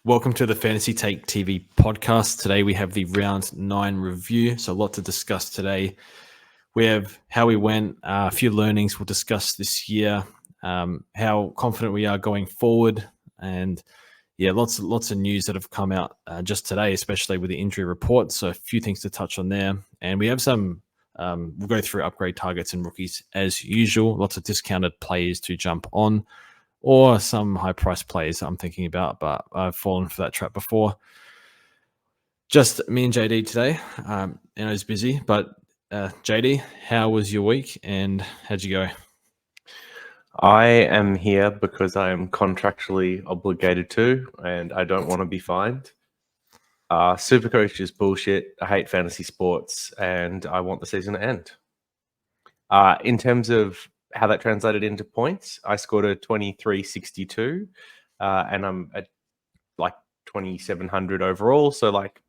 Welcome to the Fantasy Take TV podcast. Today we have the round 9 review, so a lot to discuss today. We have how we went, a few learnings we'll discuss this year, how confident we are going forward, and lots of news that have come out just today, especially with the injury report. So a few things to touch on there, and we have some. We'll go through upgrade targets and rookies as usual. Lots of discounted players to jump on, or some high-priced players I'm thinking about, but I've fallen for that trap before. Just me and JD today. I was busy, but JD, how was your week and how'd you go? I am here because I am contractually obligated to, and I don't want to be fined. SuperCoach is bullshit. I hate fantasy sports, and I want the season to end. In terms of how that translated into points, I scored a 2362, and I'm at like 2700 overall, so like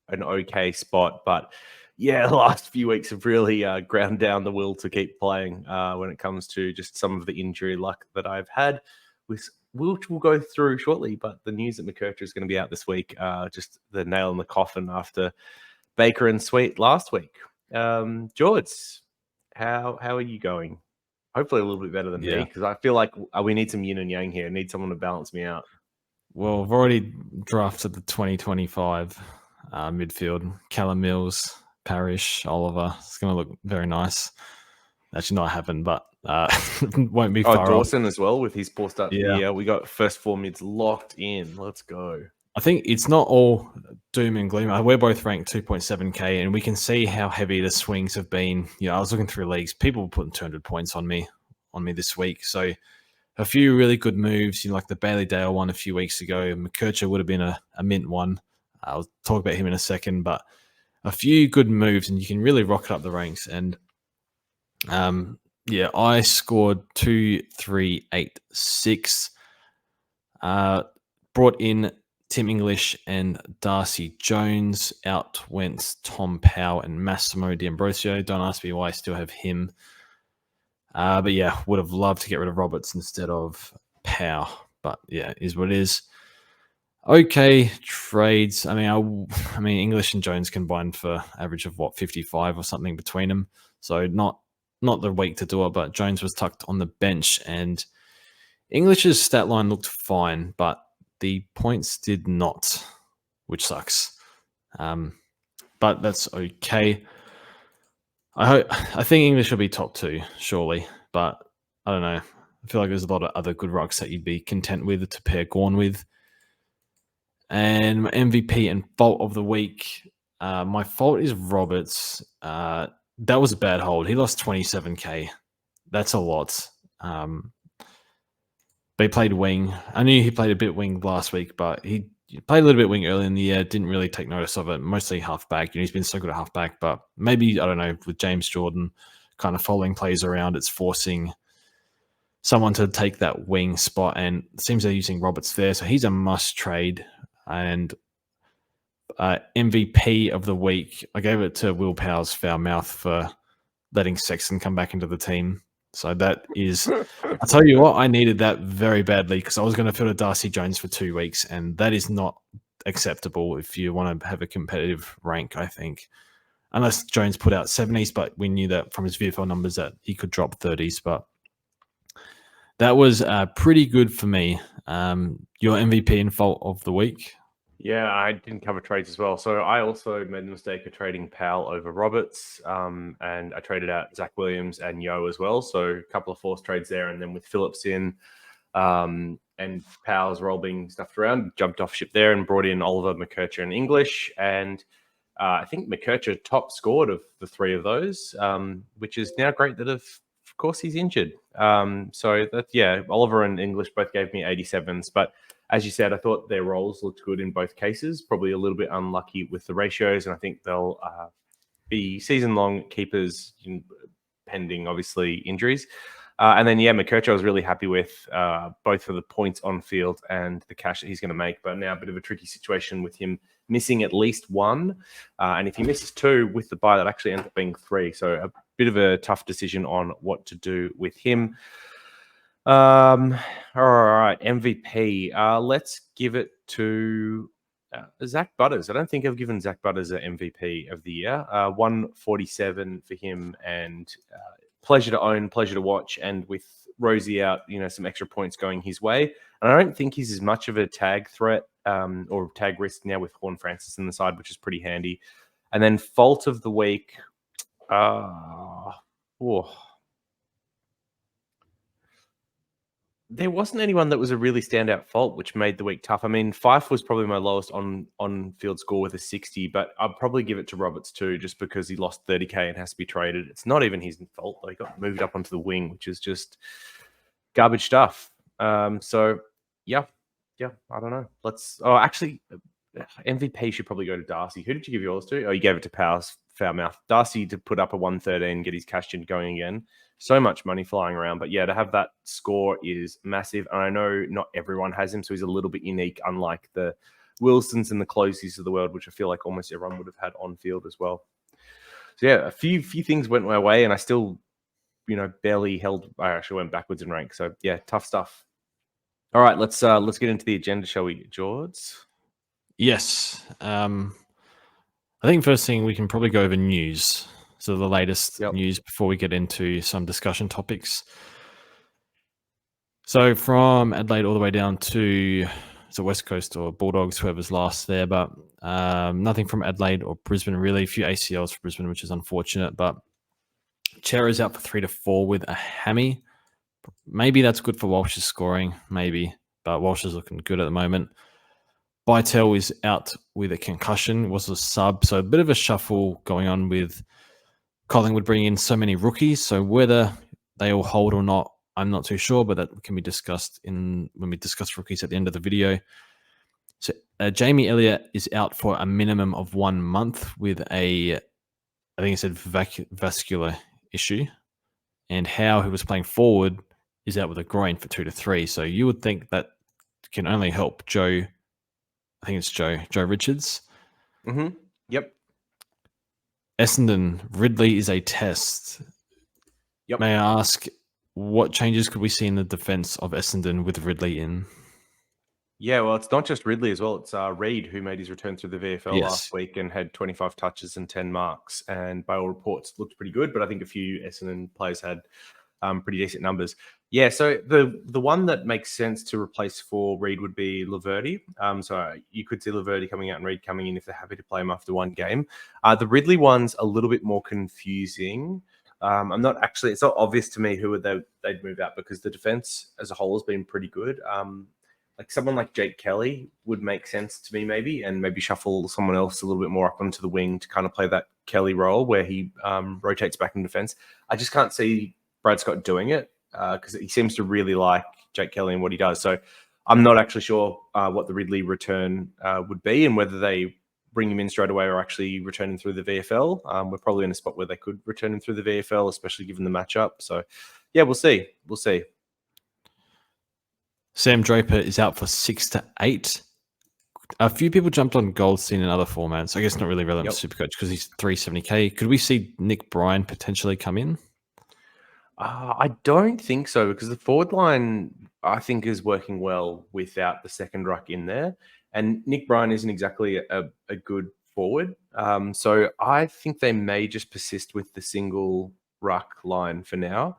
an okay spot. But yeah, the last few weeks have really ground down the will to keep playing when it comes to just some of the injury luck that I've had, which we'll go through shortly. But the news that McKercher is going to be out this week, just the nail in the coffin after Baker and Sweet last week. George, how are you going? Hopefully a little bit better than me, because I feel like we need some yin and yang here. I need someone to balance me out. Well, I've already drafted the 2025 midfield. Callum Mills, Parrish, Oliver. It's going to look very nice. Actually, no, I haven't, but won't be far off. Dawson as well with his poor start. Yeah, we got first 4 mids locked in. Let's go. I think it's not all doom and gloom. We're both ranked 2.7k, and we can see how heavy the swings have been. I was looking through leagues. People were putting 200 points on me this week. So a few really good moves, like the Bailey Dale one a few weeks ago. McKercher would have been a mint one. I'll talk about him in a second, but a few good moves, and you can really rocket up the ranks. And I scored 2-3-8-6. Brought in Tim English and Darcy Jones. Out went Tom Powell and Massimo D'Ambrosio. Don't ask me why I still have him. But would have loved to get rid of Roberts instead of Powell. But is what it is. Okay, trades. I mean, English and Jones combined for average of 55 or something between them. So not the week to do it, but Jones was tucked on the bench, and English's stat line looked fine, but the points did not, which sucks. But that's okay. I think English will be top 2, surely, but I don't know. I feel like there's a lot of other good rocks that you'd be content with to pair Gorn with. And my MVP and fault of the week, my fault is Roberts. That was a bad hold. He lost 27k. That's a lot. But he played wing. I knew he played a bit wing last week, but he played a little bit wing early in the year. Didn't really take notice of it. Mostly halfback. He's been so good at halfback, but maybe, I don't know, with James Jordan kind of following plays around, it's forcing someone to take that wing spot, and it seems they're using Roberts there, so he's a must trade. And MVP of the week, I gave it to Will Powell's foul mouth for letting Sexton come back into the team. So that is, I'll tell you what, I needed that very badly, because I was going to fill a Darcy Jones for 2 weeks, and that is not acceptable if you want to have a competitive rank, I think. Unless Jones put out 70s, but we knew that from his VFL numbers that he could drop 30s. But that was pretty good for me. Your MVP and fault of the week? Yeah, I didn't cover trades as well. So I also made the mistake of trading Powell over Roberts, and I traded out Zach Williams and Yo as well. So a couple of forced trades there. And then with Phillips in and Powell's role being stuffed around, jumped off ship there and brought in Oliver, McKercher and English. And I think McKercher top scored of the 3 of those, which is now great that of course he's injured. So that, Oliver and English both gave me 87s, but as you said, I thought their roles looked good in both cases, probably a little bit unlucky with the ratios, and I think they'll be season-long keepers pending, obviously, injuries. And then, McKercher I was really happy with, both for the points on field and the cash that he's going to make, but now a bit of a tricky situation with him missing at least 1. And if he misses 2 with the bye, that actually ends up being 3. So a bit of a tough decision on what to do with him. All right, MVP. Let's give it to Zach Butters. I don't think I've given Zach Butters an MVP of the year. 147 for him, and pleasure to own, pleasure to watch. And with Rosie out, some extra points going his way. And I don't think he's as much of a tag threat or tag risk now with Horn Francis in the side, which is pretty handy. And then fault of the week. There wasn't anyone that was a really standout fault, which made the week tough. I mean, Fife was probably my lowest on field score with a 60, but I'd probably give it to Roberts too, just because he lost 30K and has to be traded. It's not even his fault, though. He got moved up onto the wing, which is just garbage stuff. So, yeah, I don't know. MVP should probably go to Darcy. Who did you give yours to? Oh, you gave it to Powers, Foulmouth. Darcy to put up a 113, get his cash gen going again. So much money flying around. But yeah, to have that score is massive. And I know not everyone has him, so he's a little bit unique, unlike the Wilsons and the Closies of the world, which I feel like almost everyone would have had on field as well. So yeah, a few things went my way, and I still, barely held. I actually went backwards in rank. So yeah, tough stuff. All right, let's get into the agenda, shall we, George? Yes. I think first thing we can probably go over news. So the latest news before we get into some discussion topics. So from Adelaide all the way down to West Coast or Bulldogs, whoever's last there, but nothing from Adelaide or Brisbane really. A few ACLs for Brisbane, which is unfortunate, but Chera is out for 3 to 4 with a hammy. Maybe that's good for Walsh's scoring, maybe, but Walsh is looking good at the moment. Bytel is out with a concussion, was a sub, so a bit of a shuffle going on with Collingwood bringing in so many rookies. So whether they all hold or not, I'm not too sure, but that can be discussed when we discuss rookies at the end of the video. So Jamie Elliott is out for a minimum of 1 month with I think it said vascular issue. And Howe, who was playing forward, is out with a groin for 2 to 3. So you would think that can only help Joe. I think it's Joe Richards. Mm-hmm. Yep. Essendon, Ridley is a test. Yep. May I ask, what changes could we see in the defense of Essendon with Ridley in? Yeah, well, it's not just Ridley as well. It's Reid, who made his return through the VFL last week and had 25 touches and 10 marks. And by all reports, looked pretty good. But I think a few Essendon players had pretty decent numbers. Yeah, so the one that makes sense to replace for Reid would be Laverty. So you could see Laverty coming out and Reid coming in if they're happy to play him after one game. The Ridley one's a little bit more confusing. It's not obvious to me who they'd move out because the defense as a whole has been pretty good. Like someone like Jake Kelly would make sense to me maybe, and maybe shuffle someone else a little bit more up onto the wing to kind of play that Kelly role where he rotates back in defense. I just can't see Brad Scott doing it because he seems to really like Jake Kelly and what he does. So I'm not actually sure what the Ridley return would be and whether they bring him in straight away or actually return him through the VFL. We're probably in a spot where they could return him through the VFL, especially given the matchup. So yeah, we'll see. Sam Draper is out for 6 to 8. A few people jumped on Goldstein in other formats. I guess not really relevant to Supercoach because he's 370K. Could we see Nick Bryan potentially come in? I don't think so because the forward line, I think, is working well without the second ruck in there. And Nick Bryan isn't exactly a good forward. So I think they may just persist with the single ruck line for now.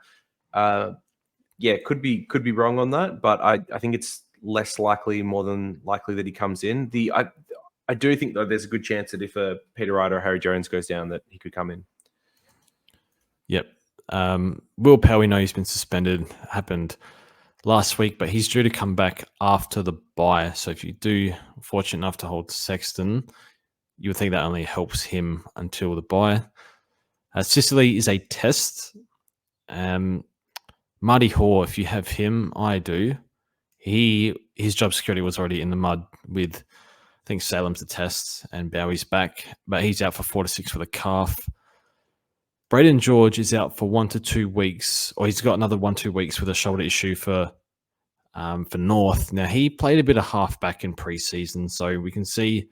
Yeah, could be wrong on that, but I think it's less likely, more than likely that he comes in. I do think though there's a good chance that if Peter Wright or Harry Jones goes down, that he could come in. Yep. Will Powell, we know he's been suspended. Happened last week, but he's due to come back after the bye. So if you do fortunate enough to hold Sexton, you would think that only helps him until the bye. Sicily is a test. Marty Hoare, if you have him, I do. His job security was already in the mud with, I think Salem's the test and Bowie's back, but he's out for 4 to 6 with a calf. Braden George is out for 1 to 2 weeks, or he's got another 1-2 weeks with a shoulder issue for North. Now, he played a bit of halfback in preseason, so we can see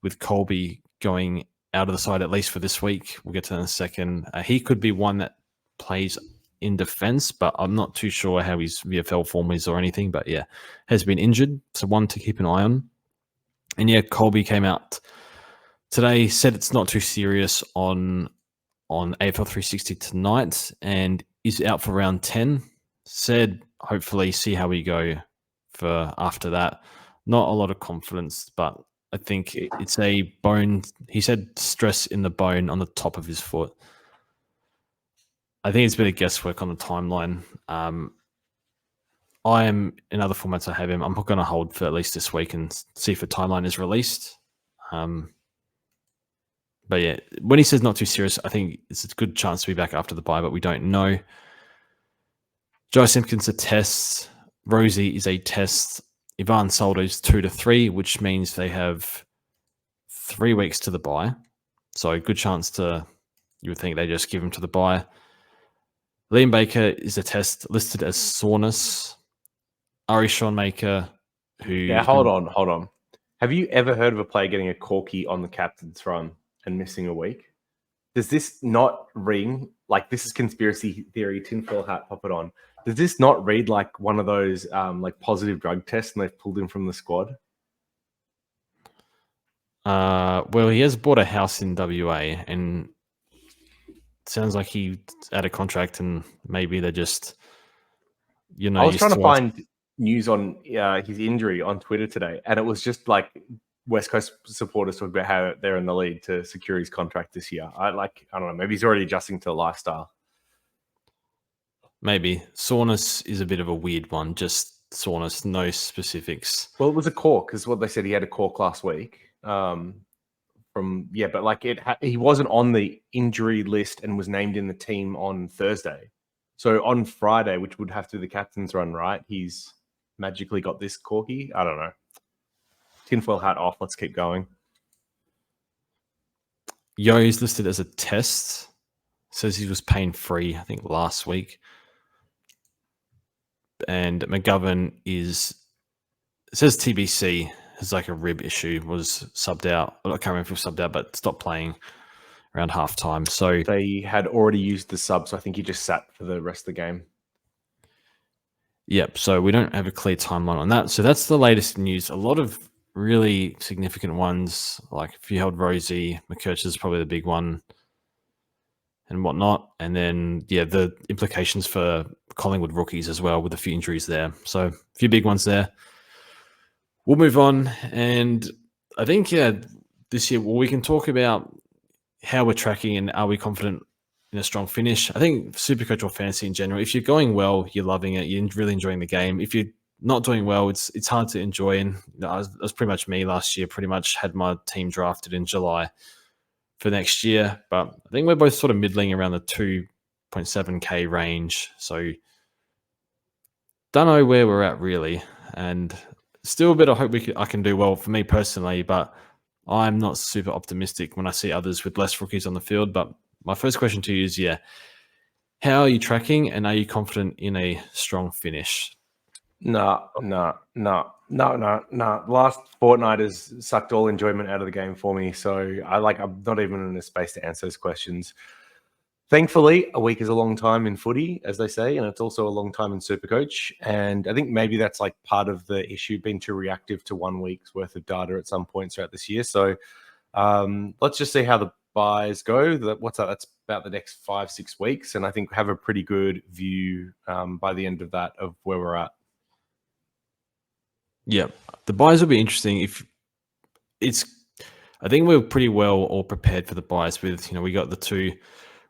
with Colby going out of the side, at least for this week, we'll get to that in a second. He could be one that plays in defense, but I'm not too sure how his VFL form is or anything. But yeah, has been injured, so one to keep an eye on. And yeah, Colby came out today, said it's not too serious on AFL 360 tonight and is out for round 10. Said hopefully see how we go for after that. Not a lot of confidence, but I think it's a bone. He said stress in the bone on the top of his foot. I think it's a bit of guesswork on the timeline. I am in other formats. I have him. I'm not going to hold for at least this week and see if a timeline is released. But yeah, when he says not too serious, I think it's a good chance to be back after the bye, but we don't know. Joe Simpkins a test. Rosie is a test. Ivan Soldo's 2 to 3, which means they have 3 weeks to the bye. So a good chance to, you would think they just give him to the bye. Liam Baker is a test listed as soreness. Ari Schoenmaker, who... Yeah, hold on. Have you ever heard of a player getting a corky on the captain's run and missing a week? Does this not ring like this is conspiracy theory, tinfoil hat, pop it on? Does this not read like one of those like positive drug tests and they've pulled him from the squad? Well, he has bought a house in WA and sounds like he's out of contract and maybe they're just, I was trying to find news on his injury on Twitter today, and it was just like West Coast supporters talk about how they're in the lead to secure his contract this year. I don't know, maybe he's already adjusting to the lifestyle. Maybe. Soreness is a bit of a weird one, just soreness, no specifics. Well, it was a cork, because what they said, he had a cork last week. But like he wasn't on the injury list and was named in the team on Thursday. So on Friday, which would have to be the captain's run, right? He's magically got this corky. I don't know. Tinfoil hat off. Let's keep going. Yo is listed as a test. Says he was pain-free, I think, last week. And McGovern it says TBC, has like a rib issue, was subbed out. I can't remember if he was subbed out, but stopped playing around halftime. So they had already used the sub, so I think he just sat for the rest of the game. Yep. So we don't have a clear timeline on that. So that's the latest news. A lot of really significant ones, like if you held Rosie, McKerch is probably the big one and whatnot. And then, yeah, the implications for Collingwood rookies as well with a few injuries there. So a few big ones there. We'll move on. And I think, this year, we can talk about how we're tracking and are we confident in a strong finish. I think SuperCoach or fantasy in general, if you're going well, you're loving it, you're really enjoying the game. If you're not doing well, it's hard to enjoy. And that was pretty much me last year. Pretty much had my team drafted in July for next year. But I think we're both sort of middling around the 2.7K range. So don't know where we're at really. And still a bit of hope I can do well for me personally, but I'm not super optimistic when I see others with less rookies on the field. But my first question to you is, how are you tracking and are you confident in a strong finish? No. Last fortnight has sucked all enjoyment out of the game for me. So I'm not even in a space to answer those questions. Thankfully, a week is a long time in footy, as they say, and it's also a long time in SuperCoach. And I think maybe that's like part of the issue, being too reactive to 1 week's worth of data at some points throughout this year. So let's just see how the buys go. What's that? That's about the next 5-6 weeks. And I think have a pretty good view by the end of that of where we're at. Yeah, the buys will be interesting. I think we're pretty well all prepared for the buys with, we got the two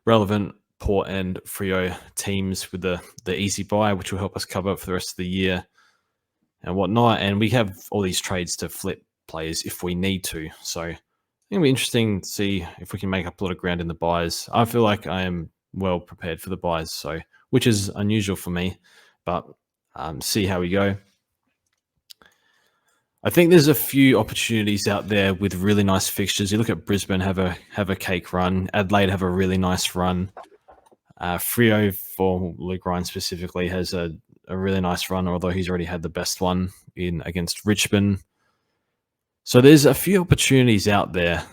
relevant Port and Freo teams with the easy buy, which will help us cover for the rest of the year and whatnot. And we have all these trades to flip players if we need to. So I think it'll be interesting to see if we can make up a lot of ground in the buys. I feel like I am well prepared for the buys, so which is unusual for me, but see how we go. I think there's a few opportunities out there with really nice fixtures. You look at Brisbane have a cake run. Adelaide have a really nice run. Freo, for Luke Ryan specifically, has a really nice run, although he's already had the best one in against Richmond. So there's a few opportunities out there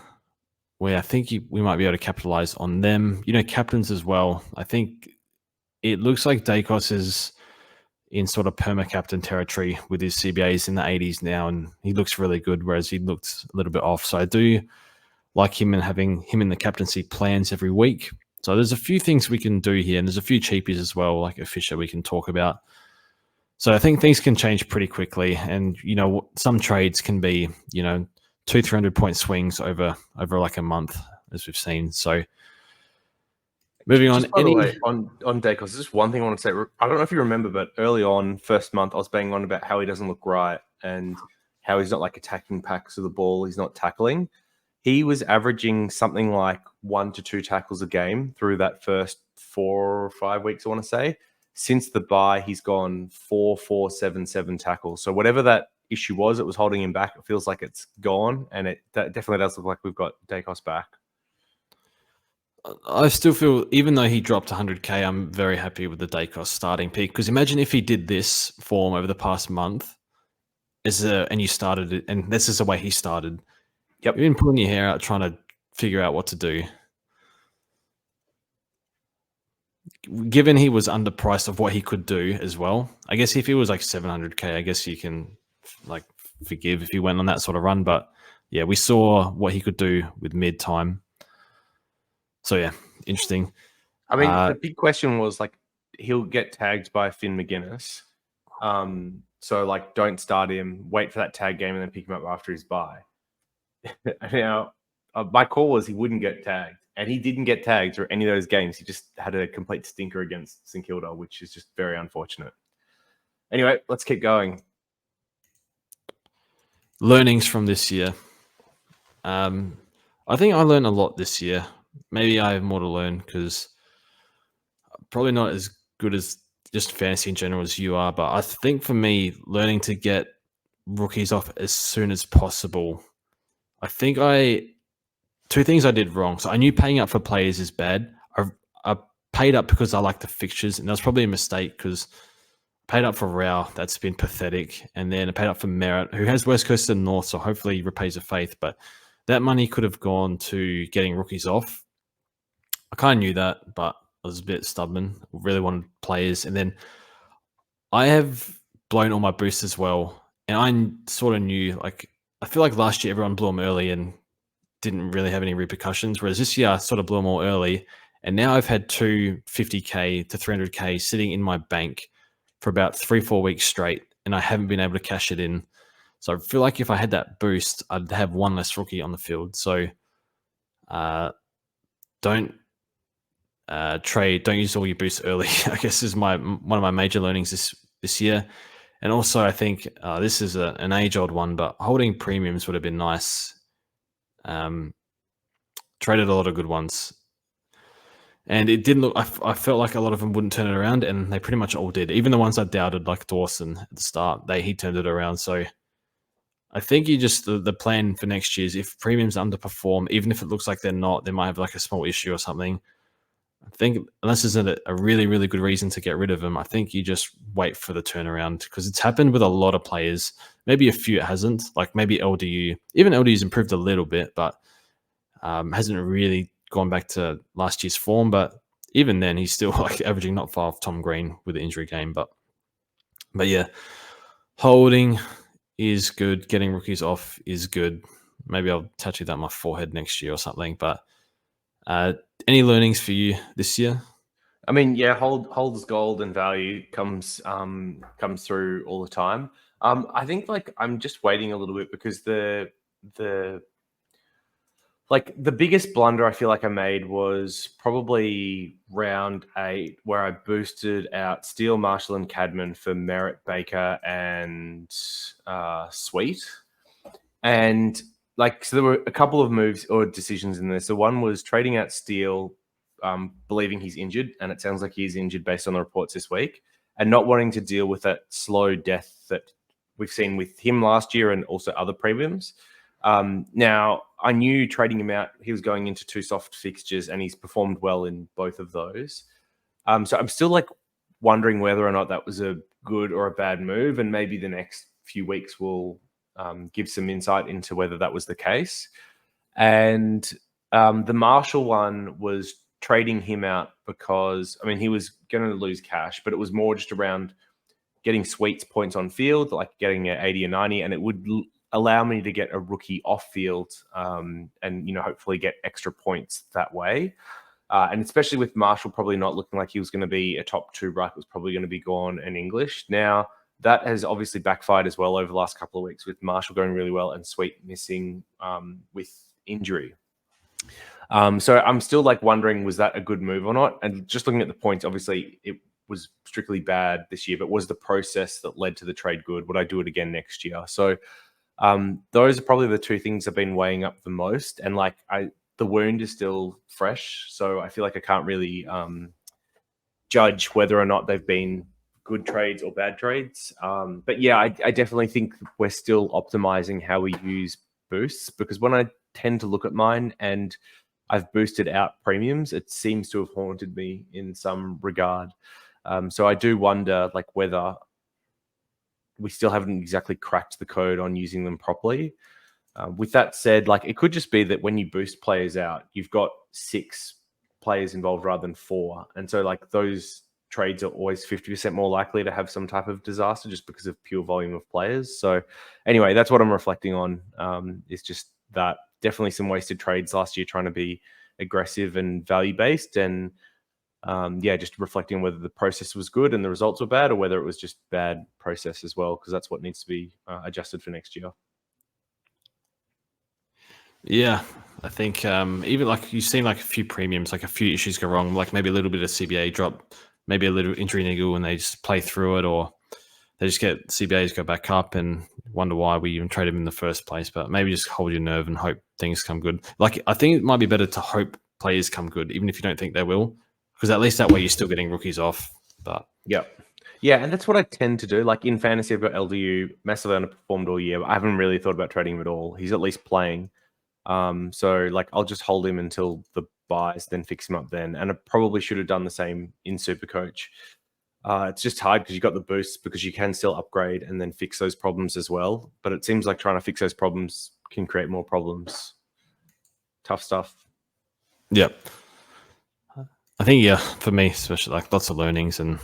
where I think we might be able to capitalize on them. Captains as well. I think it looks like Dacos in sort of perma-captain territory with his CBAs in the 80s now, and he looks really good, whereas he looked a little bit off. So I do like him and having him in the captaincy plans every week. So there's a few things we can do here, and there's a few cheapies as well, like a Fisher we can talk about. So I think things can change pretty quickly, and some trades can be 200-300 point swings over like a month, as we've seen. So moving on, just by the way, on Dacos, just one thing I want to say. I don't know if you remember, but early on, first month, I was banging on about how he doesn't look right and how he's not like attacking packs of the ball. He's not tackling. He was averaging something like 1 to 2 tackles a game through that first 4 or 5 weeks, I want to say. Since the bye, he's gone 4, 4, 7, 7 tackles. So whatever that issue was, it was holding him back. It feels like it's gone, and that definitely does look like we've got Dacos back. I still feel, even though he dropped 100k, I'm very happy with the Dacos starting pick, because imagine if he did this form over the past month, and you started it, and this is the way he started. Yep. You've been pulling your hair out trying to figure out what to do. Given he was underpriced of what he could do as well, I guess if he was like 700k, I guess you can like forgive if he went on that sort of run. But yeah, we saw what he could do with mid time. So yeah, interesting. I mean, the big question was like, he'll get tagged by Finn McGuinness. So like, don't start him, wait for that tag game, and then pick him up after his bye. Now, my call was he wouldn't get tagged, and he didn't get tagged through any of those games. He just had a complete stinker against St Kilda, which is just very unfortunate. Anyway, let's keep going. Learnings from this year. I think I learned a lot this year. Maybe I have more to learn, because probably not as good as just fantasy in general as you are. But I think for me, learning to get rookies off as soon as possible. I think two things I did wrong. So I knew paying up for players is bad. I paid up because I like the fixtures, and that was probably a mistake, because I paid up for Rao. That's been pathetic. And then I paid up for Merritt, who has West Coast and North, so hopefully he repays the faith. But that money could have gone to getting rookies off. I kind of knew that, but I was a bit stubborn. Really wanted players. And then I have blown all my boosts as well. And I sort of knew, like, I feel like last year everyone blew them early and didn't really have any repercussions. Whereas this year I sort of blew them all early. And now I've had 250k to 300k sitting in my bank for about 3-4 weeks straight, and I haven't been able to cash it in. So I feel like if I had that boost, I'd have one less rookie on the field. So don't trade, don't use all your boosts early, I guess, is one of my major learnings this year. And also, I think this is an age-old one, but holding premiums would have been nice. Traded a lot of good ones, and it didn't look. I felt like a lot of them wouldn't turn it around, and they pretty much all did. Even the ones I doubted, like Dawson at the start, he turned it around. So I think the plan for next year is, if premiums underperform, even if it looks like they're not, they might have like a small issue or something. I think unless there's a really, really good reason to get rid of them, I think you just wait for the turnaround, because it's happened with a lot of players. Maybe a few it hasn't, like maybe LDU. Even LDU's improved a little bit, but hasn't really gone back to last year's form. But even then, he's still like averaging not far off Tom Green with the injury game. But yeah, holding is good. Getting rookies off is good. Maybe I'll tattoo that on my forehead next year or something. But any learnings for you this year? I mean, yeah, holds gold and value comes through all the time. I think like I'm just waiting a little bit, because the biggest blunder I feel like I made was probably round 8, where I boosted out Steele, Marshall, and Cadman for Merritt, Baker, and Sweet. And so there were a couple of moves or decisions in there. So one was trading out Steele, believing he's injured, and it sounds like he's injured based on the reports this week, and not wanting to deal with that slow death that we've seen with him last year and also other premiums. Now, I knew trading him out, he was going into 2 soft fixtures, and he's performed well in both of those. So I'm still like wondering whether or not that was a good or a bad move, and maybe the next few weeks will give some insight into whether that was the case. And the Marshall one was trading him out because, I mean, he was going to lose cash, but it was more just around getting Sweet's points on field, like getting an 80 or 90, and it would allow me to get a rookie off field, and hopefully get extra points that way. And especially with Marshall probably not looking like he was going to be a top 2 ruck, was probably going to be gone in English. Now, that has obviously backfired as well over the last couple of weeks, with Marshall going really well and Sweet missing with injury. So I'm still wondering, was that a good move or not? And just looking at the points, obviously it was strictly bad this year, but was the process that led to the trade good? Would I do it again next year? So those are probably the 2 things I've been weighing up the most. And the wound is still fresh, so I feel like I can't really judge whether or not they've been good trades or bad trades. But yeah, I definitely think we're still optimizing how we use boosts, because when I tend to look at mine and I've boosted out premiums, it seems to have haunted me in some regard. So I do wonder whether we still haven't exactly cracked the code on using them properly. With that said, it could just be that when you boost players out, you've got 6 players involved rather than 4. And so those trades are always 50% more likely to have some type of disaster just because of pure volume of players. So anyway, that's what I'm reflecting on, is just that definitely some wasted trades last year trying to be aggressive and value-based. And just reflecting on whether the process was good and the results were bad, or whether it was just bad process as well, because that's what needs to be adjusted for next year. Yeah, I think even you've seen a few premiums, a few issues go wrong, maybe a little bit of CBA drop, maybe a little injury niggle, and they just play through it, or they just get CBAs go back up and wonder why we even traded them in the first place. But maybe just hold your nerve and hope things come good. I think it might be better to hope players come good, even if you don't think they will, because at least that way you're still getting rookies off. But yeah, and that's what I tend to do. In fantasy, I've got LDU massively underperformed all year, but I haven't really thought about trading him at all. He's at least playing. So I'll just hold him until the buys, then fix him up then. And I probably should have done the same in SuperCoach. It's just hard because you got the boosts, because you can still upgrade and then fix those problems as well. But it seems like trying to fix those problems can create more problems. Tough stuff. Yep. I think, for me, especially lots of learnings and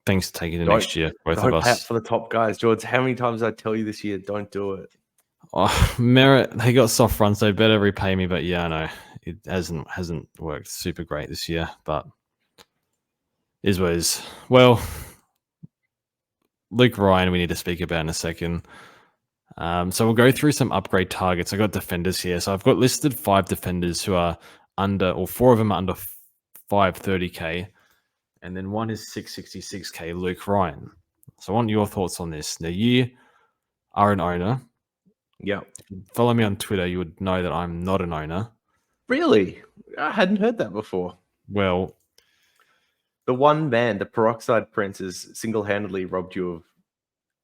things to take into next year. Both of us. Pay up for the top guys, George. How many times did I tell you this year, don't do it? Oh, Merritt, they got soft runs, so better repay me. But yeah, I know it hasn't worked super great this year, but is what is. Well, Luke Ryan, we need to speak about in a second. So we'll go through some upgrade targets. I got defenders here, so I've got listed 5 defenders who are under, or 4 of them are under 530k, and then one is 666k. Luke Ryan. So I want your thoughts on this. Now, you are an owner. Yeah. If you follow me on Twitter, you would know that I'm not an owner. Really? I hadn't heard that before. Well, the one man, the Peroxide Prince, has single-handedly robbed you of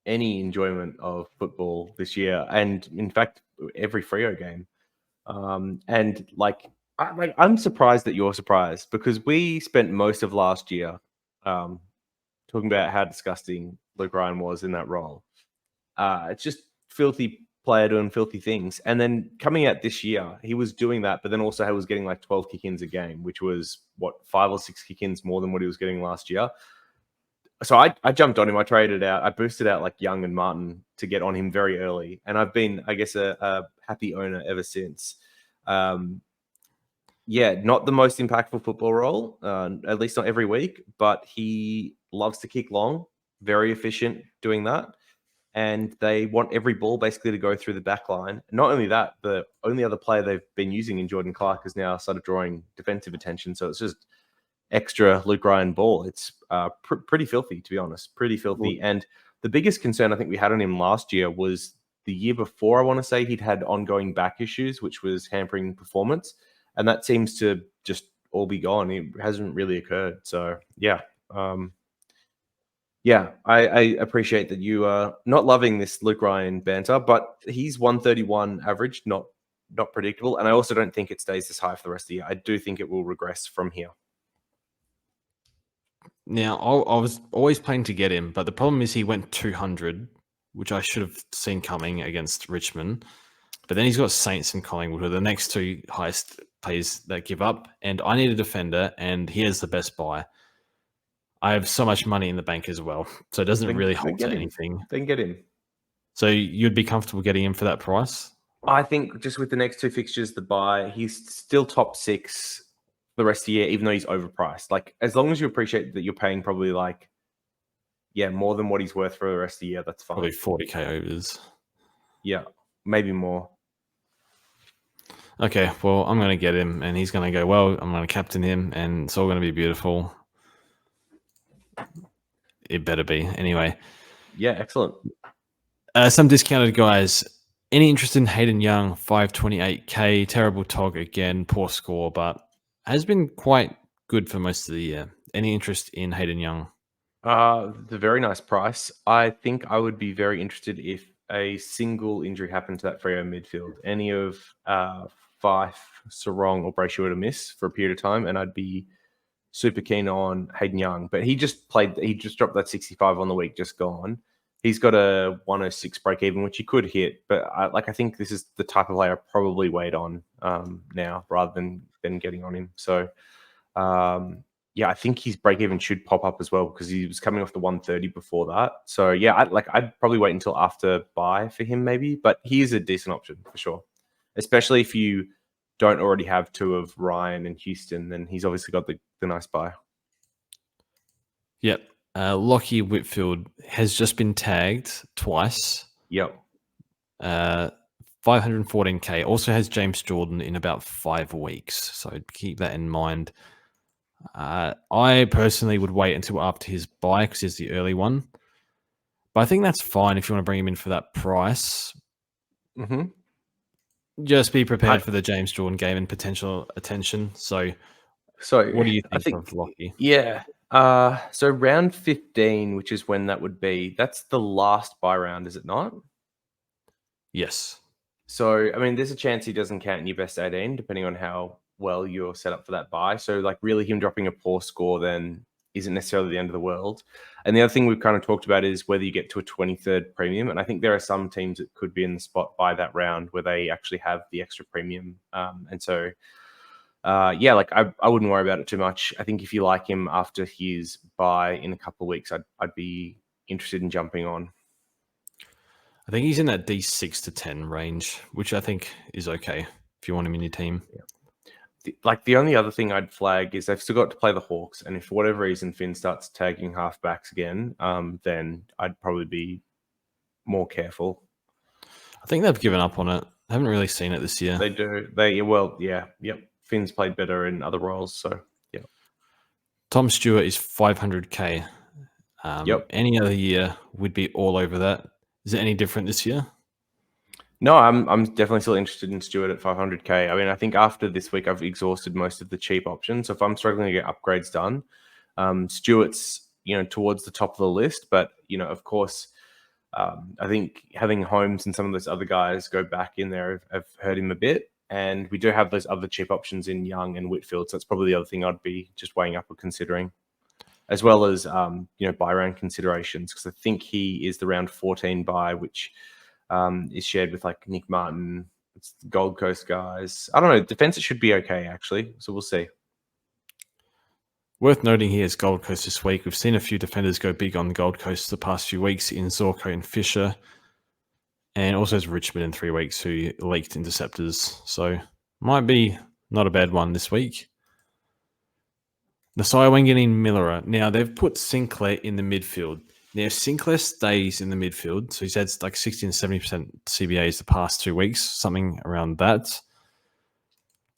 any enjoyment of football this year, and in fact, every Freo game. I'm surprised that you're surprised, because we spent most of last year talking about how disgusting Luke Ryan was in that role. It's just filthy player doing filthy things. And then coming out this year, he was doing that, but then also he was getting 12 kick-ins a game, which was 5 or 6 kick-ins more than what he was getting last year. So I jumped on him. I traded out. I boosted out Young and Martin to get on him very early, and I've been, I guess, a happy owner ever since. Not the most impactful football role, at least not every week, but he loves to kick long, very efficient doing that. And they want every ball basically to go through the back line. Not only that, the only other player they've been using in Jordan Clark has now started drawing defensive attention. So it's just extra Luke Ryan ball. It's pretty filthy, to be honest. Pretty filthy. And the biggest concern I think we had on him last year was the year before. I want to say he'd had ongoing back issues, which was hampering performance. And that seems to just all be gone. It hasn't really occurred. So, yeah. I appreciate that you are not loving this Luke Ryan banter, but he's 131 average, not predictable. And I also don't think it stays this high for the rest of the year. I do think it will regress from here. Now, I was always planning to get him, but the problem is he went 200, which I should have seen coming against Richmond. But then he's got Saints and Collingwood, who are the next 2 highest players that give up. And I need a defender, and he has the best buy. I have so much money in the bank as well, so it doesn't really hold to anything. Then get him. So you'd be comfortable getting him for that price? I think just with the next two fixtures, the buy, he's still top 6 the rest of the year, even though he's overpriced. Like, as long as you appreciate that you're paying probably like, more than what he's worth for the rest of the year, that's fine. Probably 40k overs. Yeah, maybe more. Okay, well, I'm going to get him, and he's going to go well. I'm going to captain him, and it's all going to be beautiful. It better be. Anyway. Yeah, excellent. Some discounted guys. Any interest in Hayden Young, 528k? Terrible tog again, poor score, but has been quite good for most of the year. Any interest in Hayden Young? It's a very nice price. I think I would be very interested if a single injury happened to that Freo midfield. Any of Fife, Sarong, or Brayshaw were to miss for a period of time, and I'd be super keen on Hayden Young. But he just dropped that 65 on the week, just gone. He's got a 106 break even, which he could hit. But I think this is the type of player I probably wait on now rather than getting on him. So I think his break even should pop up as well because he was coming off the 130 before that. So I'd probably wait until after buy for him maybe, but he is a decent option for sure, especially if you don't already have two of Ryan and Houston. Then he's obviously got the nice buy. Yep. Lockie Whitfield has just been tagged twice. Yep. 514k. Also has James Jordan in about 5 weeks. So keep that in mind. I personally would wait until after his buy because he's the early one. But I think that's fine if you want to bring him in for that price. Mm-hmm. Just be prepared for the James Jordan game and potential attention. So what do you think of Lockie? Yeah. So round 15, which is when that would be, that's the last buy round, is it not? Yes. So, I mean, there's a chance he doesn't count in your best 18, depending on how well you're set up for that buy. So, like, really, him dropping a poor score then isn't necessarily the end of the world. And the other thing we've kind of talked about is whether you get to a 23rd premium. And I think there are some teams that could be in the spot by that round where they actually have the extra premium. And so, I wouldn't worry about it too much. I think if you like him after his buy in a couple of weeks, I'd be interested in jumping on. I think he's in that D6 to 10 range, which I think is okay if you want him in your team. Yeah. The only other thing I'd flag is they've still got to play the Hawks, and if for whatever reason Finn starts tagging halfbacks again, then I'd probably be more careful. I think they've given up on it. I haven't really seen it this year. They do. Yep. Finn's played better in other roles, so yeah. Tom Stewart is 500k. Any other year would be all over that. Is it any different this year? No, I'm definitely still interested in Stewart at 500k. I mean, I think after this week, I've exhausted most of the cheap options. So if I'm struggling to get upgrades done, Stewart's towards the top of the list. But of course, I think having Holmes and some of those other guys go back in there have hurt him a bit. And we do have those other cheap options in Young and Whitfield. So that's probably the other thing I'd be just weighing up or considering, as well as buy round considerations, because I think he is the round 14 buy, which is shared with like Nick Martin. It's the Gold Coast guys. I don't know. Defense, it should be okay, actually. So we'll see. Worth noting here is Gold Coast this week. We've seen a few defenders go big on the Gold Coast the past few weeks in Zorko and Fisher. And also has Richmond in 3 weeks who leaked interceptors. So might be not a bad one this week. Nasai Wangan and Miller. Now they've put Sinclair in the midfield. Now, if Sinclair stays in the midfield, so he's had like 60 and 70% CBAs the past 2 weeks, something around that.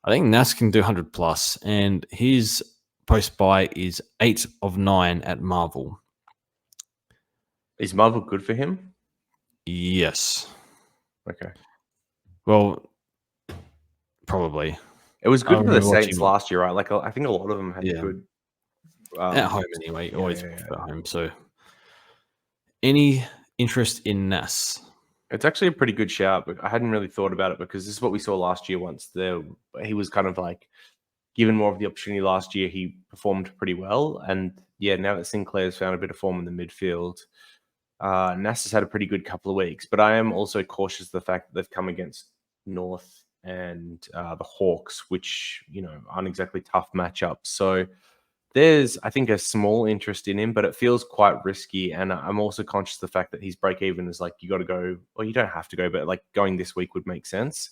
I think Nas can do 100 plus, and his post buy is 8 of 9 at Marvel. Is Marvel good for him? Yes. Okay. Well, probably. It was good for the Saints last year, right? Like I think a lot of them had good at home anyway. Always at home. So, any interest in Nas? It's actually a pretty good shout, but I hadn't really thought about it because this is what we saw last year. Once he was kind of like given more of the opportunity last year, he performed pretty well. And now that Sinclair's found a bit of form in the midfield, Nas has had a pretty good couple of weeks. But I am also cautious of the fact that they've come against North and the Hawks, which aren't exactly tough matchups. So There's, I think, a small interest in him, but it feels quite risky. And I'm also conscious of the fact that his break even is like, you got to go, well, you don't have to go, but like going this week would make sense.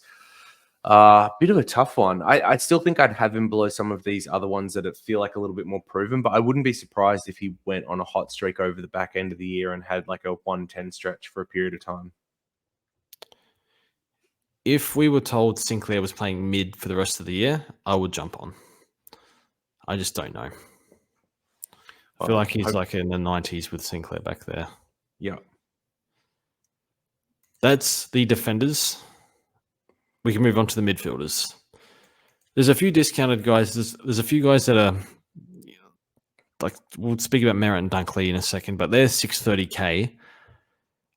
Bit of a tough one. I still think I'd have him below some of these other ones that feel like a little bit more proven, but I wouldn't be surprised if he went on a hot streak over the back end of the year and had like a 110 stretch for a period of time. If we were told Sinclair was playing mid for the rest of the year, I would jump on. I just don't know. I feel like he's like in the 90s with Sinclair back there. Yeah. That's the defenders. We can move on to the midfielders. There's a few discounted guys. There's a few guys that are like, we'll speak about Merritt and Dunkley in a second, but they're 630k.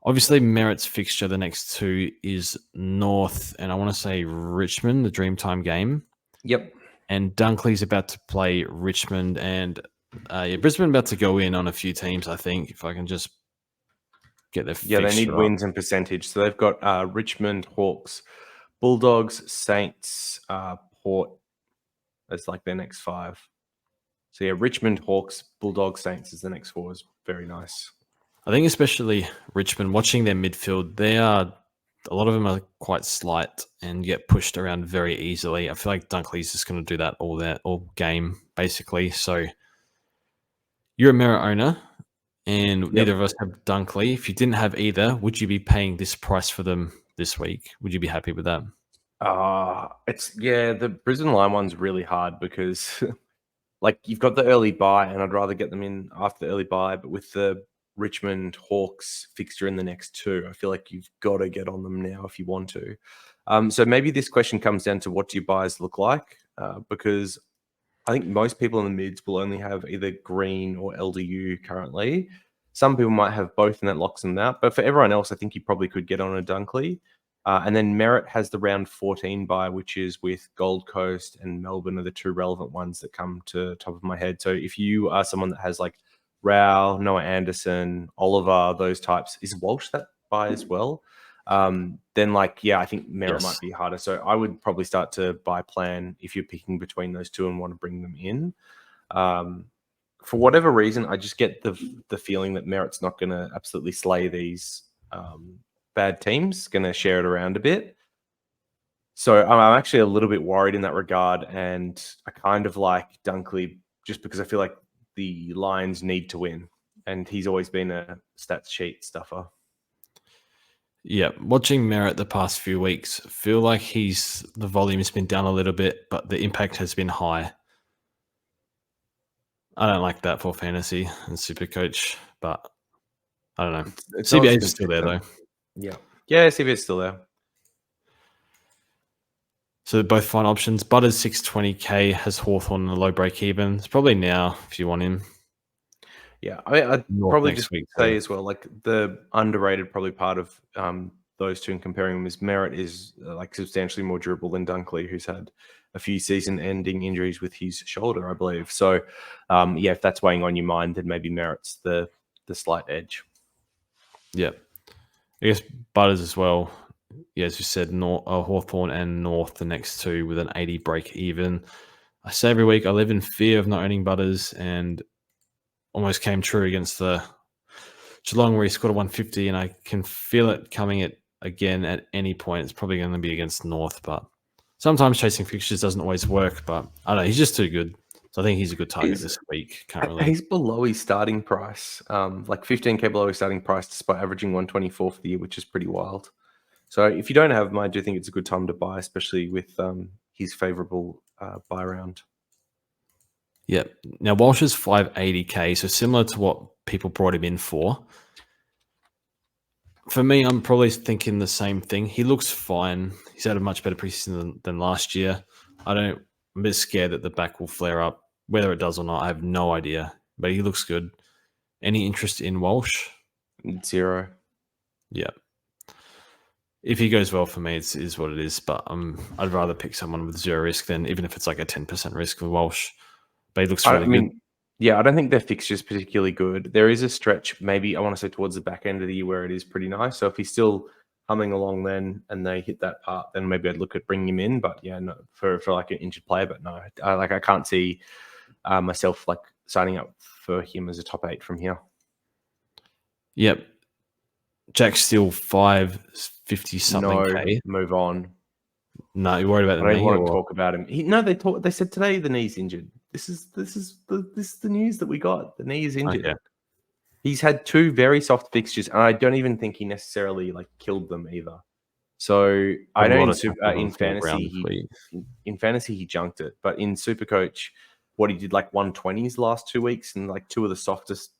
Obviously, Merritt's fixture the next two is North, and I want to say Richmond, the Dreamtime game. Yep. And Dunkley's about to play Richmond, and Brisbane about to go in on a few teams, I think, if I can just get their fixture. Yeah, they need wins and percentage. So they've got Richmond, Hawks, Bulldogs, Saints, Port as like their next 5. So yeah, Richmond, Hawks, Bulldogs, Saints is the next 4 is very nice. I think especially Richmond, watching their midfield, a lot of them are quite slight and get pushed around very easily. I feel like Dunkley's just going to do that all game, basically. So you're a Merritt owner, and neither of us have Dunkley. If you didn't have either, would you be paying this price for them this week? Would you be happy with that? The Brisbane line one's really hard because like you've got the early buy, and I'd rather get them in after the early buy, but with the Richmond Hawks fixture in the next 2, I feel like you've got to get on them now if you want to. So maybe this question comes down to what do your buys look like? Because I think most people in the mids will only have either green or LDU currently. Some people might have both, and that locks them out. But for everyone else, I think you probably could get on a Dunkley. And then Merritt has the round 14 buy, which is with Gold Coast and Melbourne are the 2 relevant ones that come to top of my head. So if you are someone that has like Rao, Noah Anderson, Oliver, those types, is Walsh that buy as well? Then I think Merritt might be harder. So I would probably start to buy plan if you're picking between those 2 and want to bring them in. For whatever reason, I just get the feeling that Merritt's not going to absolutely slay these bad teams, going to share it around a bit. So I'm actually a little bit worried in that regard, and I kind of like Dunkley just because I feel like the Lions need to win, and he's always been a stats sheet stuffer. Yeah, watching Merritt the past few weeks, feel like the volume has been down a little bit, but the impact has been high. I don't like that for fantasy and SuperCoach, but I don't know. CBA is still there though. Yeah, CBA is still there. So both fine options. Butters 620k has Hawthorn and a low break even. It's probably now if you want him. Yeah, I mean, I'd probably just say as well, like the underrated probably part of those 2 and comparing them is Merritt is like substantially more durable than Dunkley, who's had a few season-ending injuries with his shoulder, I believe. So, if that's weighing on your mind, then maybe Merritt's the slight edge. Yeah, I guess Butters as well. Yeah, as you said, Hawthorn and North, the next 2 with an 80 break even. I say every week I live in fear of not owning Butters, and almost came true against the Geelong where he scored a 150, and I can feel it coming again at any point. It's probably going to be against North, but sometimes chasing fixtures doesn't always work. But I don't know, he's just too good. So I think he's a good target this week currently. He's below his starting price, like 15k below his starting price, despite averaging 124 for the year, which is pretty wild. So if you don't have him, I do think it's a good time to buy, especially with his favourable buy round. Yeah. Now, Walsh is 580k, so similar to what people brought him in for. For me, I'm probably thinking the same thing. He looks fine. He's had a much better preseason than last year. I'm a bit scared that the back will flare up. Whether it does or not, I have no idea. But he looks good. Any interest in Walsh? 0. Yeah. If he goes well for me, it is what it is. But I'd rather pick someone with 0 risk than even if it's like a 10% risk with Walsh. But he looks really good. Yeah, I don't think their fixture is particularly good. There is a stretch, maybe I want to say towards the back end of the year where it is pretty nice. So if he's still humming along then and they hit that part, then maybe I'd look at bringing him in. But yeah, no, for like an injured player, but no, I can't see myself like signing up for him as a top 8 from here. Yep. Jack's still 550 something No, K. move on. No, you worried about the I don't knee? want to talk about him. They said today the knee's injured. This is the news that we got. The knee is injured. Okay. He's had 2 very soft fixtures, and I don't even think he necessarily like killed them either. So I know in fantasy he junked it, but in SuperCoach, what he did like 120s last 2 weeks, and like 2 of the softest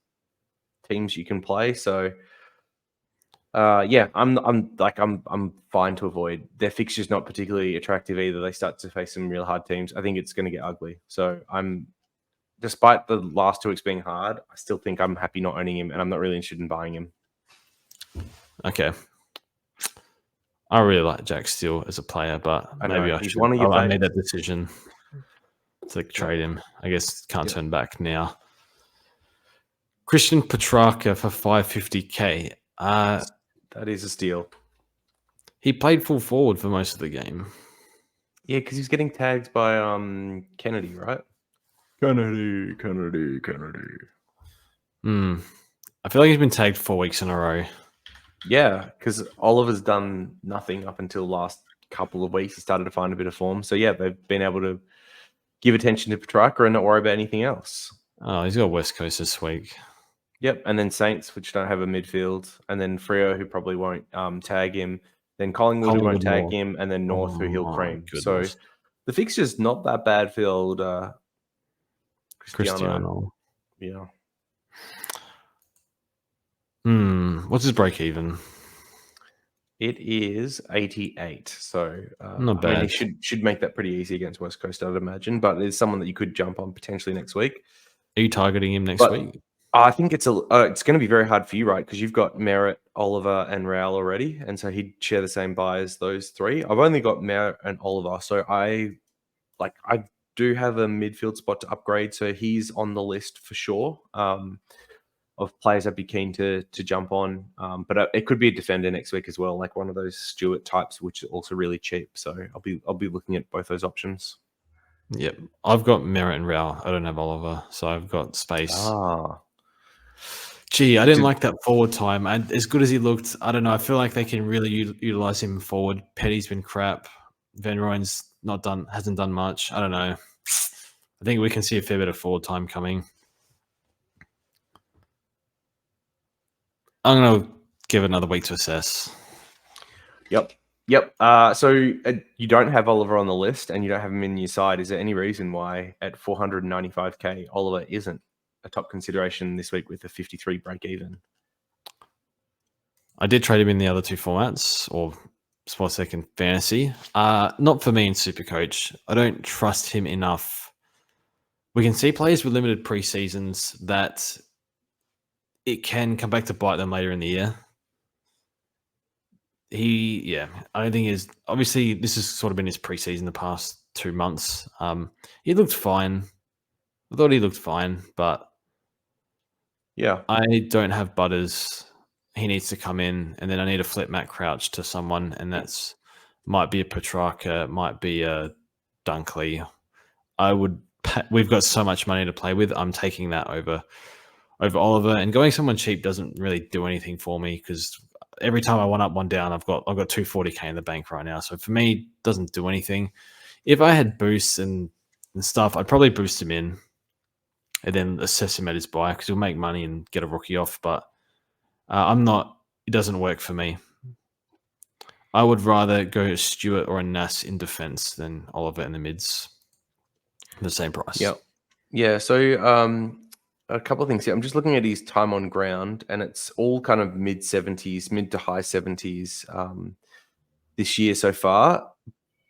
teams you can play. So yeah, I'm fine to avoid. Their fixture's not particularly attractive either. They start to face some real hard teams. I think it's going to get ugly. So despite the last 2 weeks being hard, I still think I'm happy not owning him, and I'm not really interested in buying him. Okay. I really like Jack Steele as a player, but maybe I should. I made that decision to trade him. I guess can't turn back now. Christian Petrarca for 550K. That is a steal. He played full forward for most of the game. Yeah, because he's getting tagged by Kennedy, right? Kennedy. I feel like he's been tagged 4 weeks in a row. Yeah, because Oliver's done nothing up until last couple of weeks. He started to find a bit of form. So yeah, they've been able to give attention to Petrarca and not worry about anything else. Oh, he's got West Coast this week. Yep, and then Saints, which don't have a midfield, and then Freo, who probably won't tag him. Then Collingwood, who won't tag him, and then North, who he'll cream. Goodness. So the fixture's not that bad for the old Cristiano. Yeah. What's his break even? It is 88. So not bad. I mean, he should make that pretty easy against West Coast, I'd imagine. But it's someone that you could jump on potentially next week. Are you targeting him next week? I think it's going to be very hard for you, right? Because you've got Merritt, Oliver, and Raul already, and so he'd share the same buy as those 3. I've only got Merritt and Oliver, so I do have a midfield spot to upgrade, so he's on the list for sure of players I'd be keen to jump on. But it could be a defender next week as well, like one of those Stewart types, which is also really cheap. So I'll be looking at both those options. Yep, I've got Merritt and Raul. I don't have Oliver, so I've got space. Gee, I didn't like that forward time. And as good as he looked, I don't know. I feel like they can really utilize him forward. Petty's been crap. Van Rooyen's hasn't done much. I don't know. I think we can see a fair bit of forward time coming. I'm going to give it another week to assess. Yep. So you don't have Oliver on the list and you don't have him in your side. Is there any reason why at 495K Oliver isn't a top consideration this week with a 53 break even? I did trade him in the other 2 formats, or Sports Tech and Fantasy. Not for me in SuperCoach. I don't trust him enough. We can see players with limited preseasons that it can come back to bite them later in the year. I don't think obviously this has sort of been his preseason the past 2 months. He looked fine. I thought he looked fine, but yeah, I don't have Butters. He needs to come in, and then I need to flip Matt Crouch to someone, and that's might be a Petrarca, might be a Dunkley. We've got so much money to play with. I'm taking that over Oliver, and going someone cheap doesn't really do anything for me because every time I one up, one down, I've got 240K in the bank right now. So for me, it doesn't do anything. If I had boosts and stuff, I'd probably boost him in and then assess him at his buy because he'll make money and get a rookie off. But I'm not. It doesn't work for me. I would rather go Stewart or a Nass in defense than Oliver in the mids. The same price. Yep. Yeah. So a couple of things here. I'm just looking at his time on ground, and it's all kind of mid to high 70s this year so far.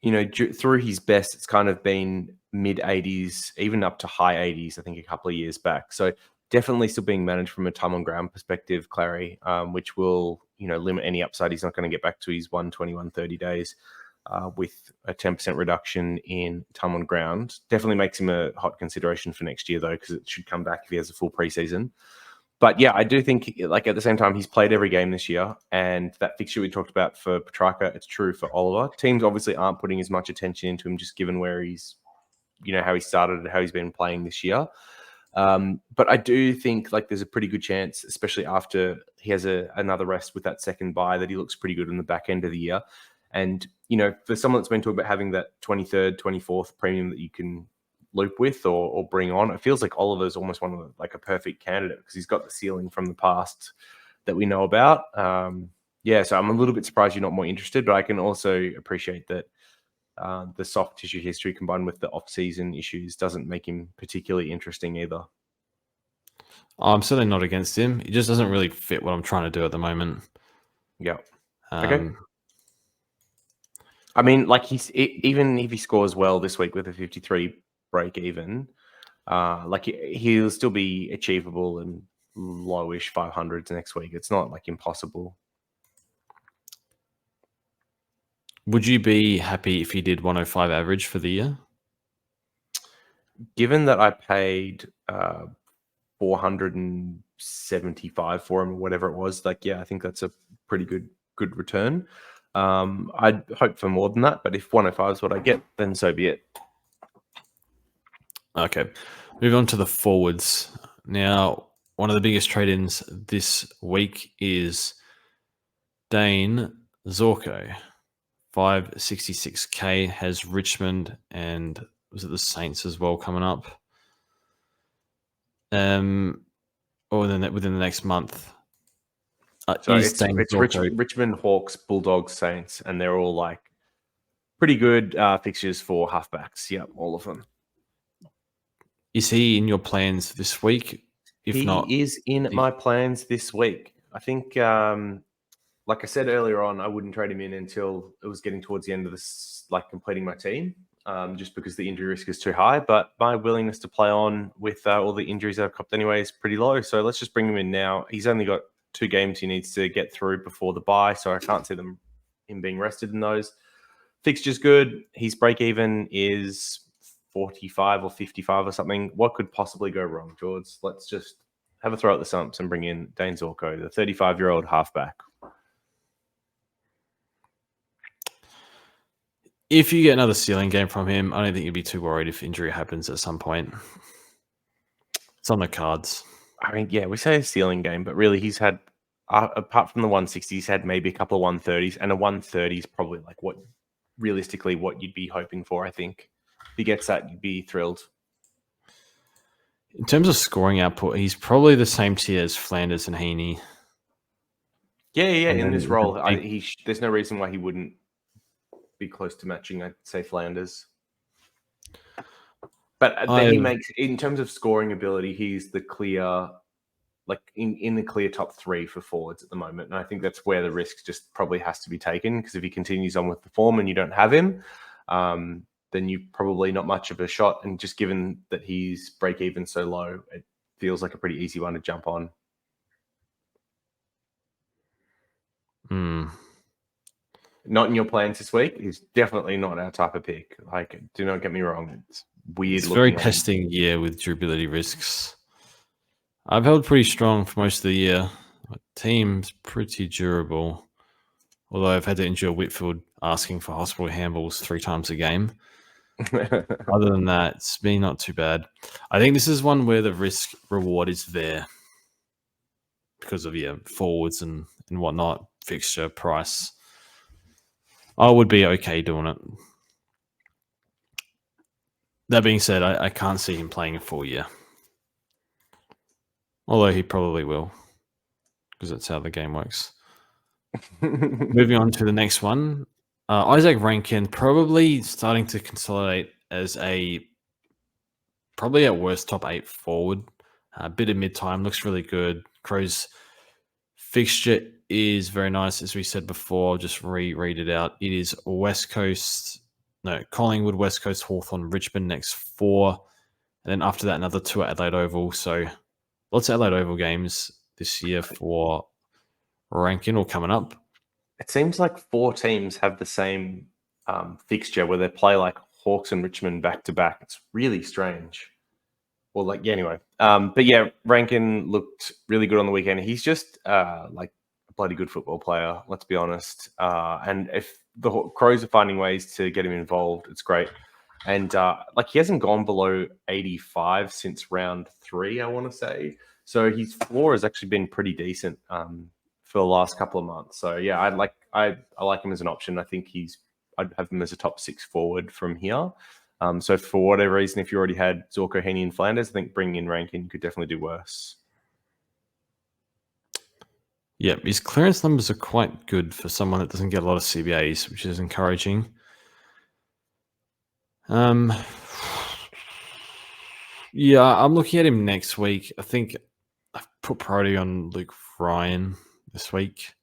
You know, through his best, it's kind of been mid 80s, even up to high 80s, I think a couple of years back. So definitely still being managed from a time on ground perspective, Clary, which will, limit any upside. He's not going to get back to his 120, 130 days with a 10% reduction in time on ground. Definitely makes him a hot consideration for next year, though, because it should come back if he has a full preseason. But yeah, I do think, at the same time, he's played every game this year, and that fixture we talked about for Petrarca, it's true for Oliver. Teams obviously aren't putting as much attention into him, just given where he's, how he started and how he's been playing this year. But I do think like there's a pretty good chance, especially after he has another rest with that second bye, that he looks pretty good in the back end of the year. And, for someone that's been talking about having that 23rd, 24th premium that you can loop with or bring on, it feels like Oliver's almost one of like a perfect candidate because he's got the ceiling from the past that we know about. So I'm a little bit surprised you're not more interested, but I can also appreciate that the soft tissue history combined with the off-season issues doesn't make him particularly interesting either. I'm certainly not against him. He just doesn't really fit what I'm trying to do at the moment. Yeah. Okay. Okay. I mean, like even if he scores well this week with a 53 break even, like he'll still be achievable and lowish 500s next week. It's not like impossible. Would you be happy if he did 105 average for the year? Given that I paid 475 for him or whatever it was, like I think that's a pretty good return. I'd hope for more than that, but if 105 is what I get, then so be it. Okay. Move on to the forwards. Now, one of the biggest trade-ins this week is Dane Zorko. 566k, has Richmond and was it the Saints as well coming up? Or within the next month. So it's Richmond, Hawks, Bulldogs, Saints, and they're all like pretty good fixtures for halfbacks. Yep, all of them. Is he in your plans this week? If not, he is in my plans this week. I think, like I said earlier on, I wouldn't trade him in until it was getting towards the end of this, like completing my team, just because the injury risk is too high. But my willingness to play on with all the injuries I've copped anyway is pretty low. So let's just bring him in now. He's only got 2 games he needs to get through before the bye, so I can't see him being rested in those. Fixture's good. His break even is 45 or 55 or something. What could possibly go wrong, George? Let's just have a throw at the stumps and bring in Dane Zorko, the 35-year-old halfback. If you get another ceiling game from him, I don't think you'd be too worried if injury happens at some point. It's on the cards. I mean, we say a ceiling game, but really he's had, apart from the 160s, he's had maybe a couple of 130s, and a 130 is probably like what you'd be hoping for, I think. If he gets that, you'd be thrilled. In terms of scoring output, he's probably the same tier as Flanders and Heaney. Yeah. In this role, there's no reason why he wouldn't be close to matching, I'd say, Flanders. But he makes, in terms of scoring ability, he's the clear, like in the clear top 3 for forwards at the moment. And I think that's where the risk just probably has to be taken, because if he continues on with the form and you don't have him, then you're probably not much of a shot. And just given that he's break even so low, it feels like a pretty easy one to jump on. Not in your plans this week. He's definitely not our type of pick. Like, do not get me wrong. It's weird. It's a very testing year with durability risks. I've held pretty strong for most of the year. My team's pretty durable. Although I've had to endure Whitfield asking for hospital handballs 3 times a game. Other than that, it's been not too bad. I think this is one where the risk reward is there because of forwards and whatnot, fixture price. I would be okay doing it. That being said, I can't see him playing a full year. Although he probably will, because that's how the game works. Moving on to the next one. Isaac Rankin probably starting to consolidate as probably at worst top 8 forward. A bit of mid-time, looks really good. Crows fixture is very nice, as we said before. Just read it out. It is Collingwood, West Coast, Hawthorn, Richmond next 4. And then after that, another 2 at Adelaide Oval. So lots of Adelaide Oval games this year for Rankin or coming up. It seems like 4 teams have the same fixture where they play like Hawks and Richmond back to back. It's really strange. Well, anyway. But Rankin looked really good on the weekend. He's just like a bloody good football player, let's be honest. And if the Crows are finding ways to get him involved, it's great. And like he hasn't gone below 85 since round 3, I want to say. So his floor has actually been pretty decent for the last couple of months. So yeah, I like him as an option. I think I'd have him as a top 6 forward from here. So for whatever reason, if you already had Zorko, Heaney, and Flanders, I think bringing in Rankin could definitely do worse. Yeah, his clearance numbers are quite good for someone that doesn't get a lot of CBAs, which is encouraging. Yeah, I'm looking at him next week. I think I've put priority on Luke Ryan this week.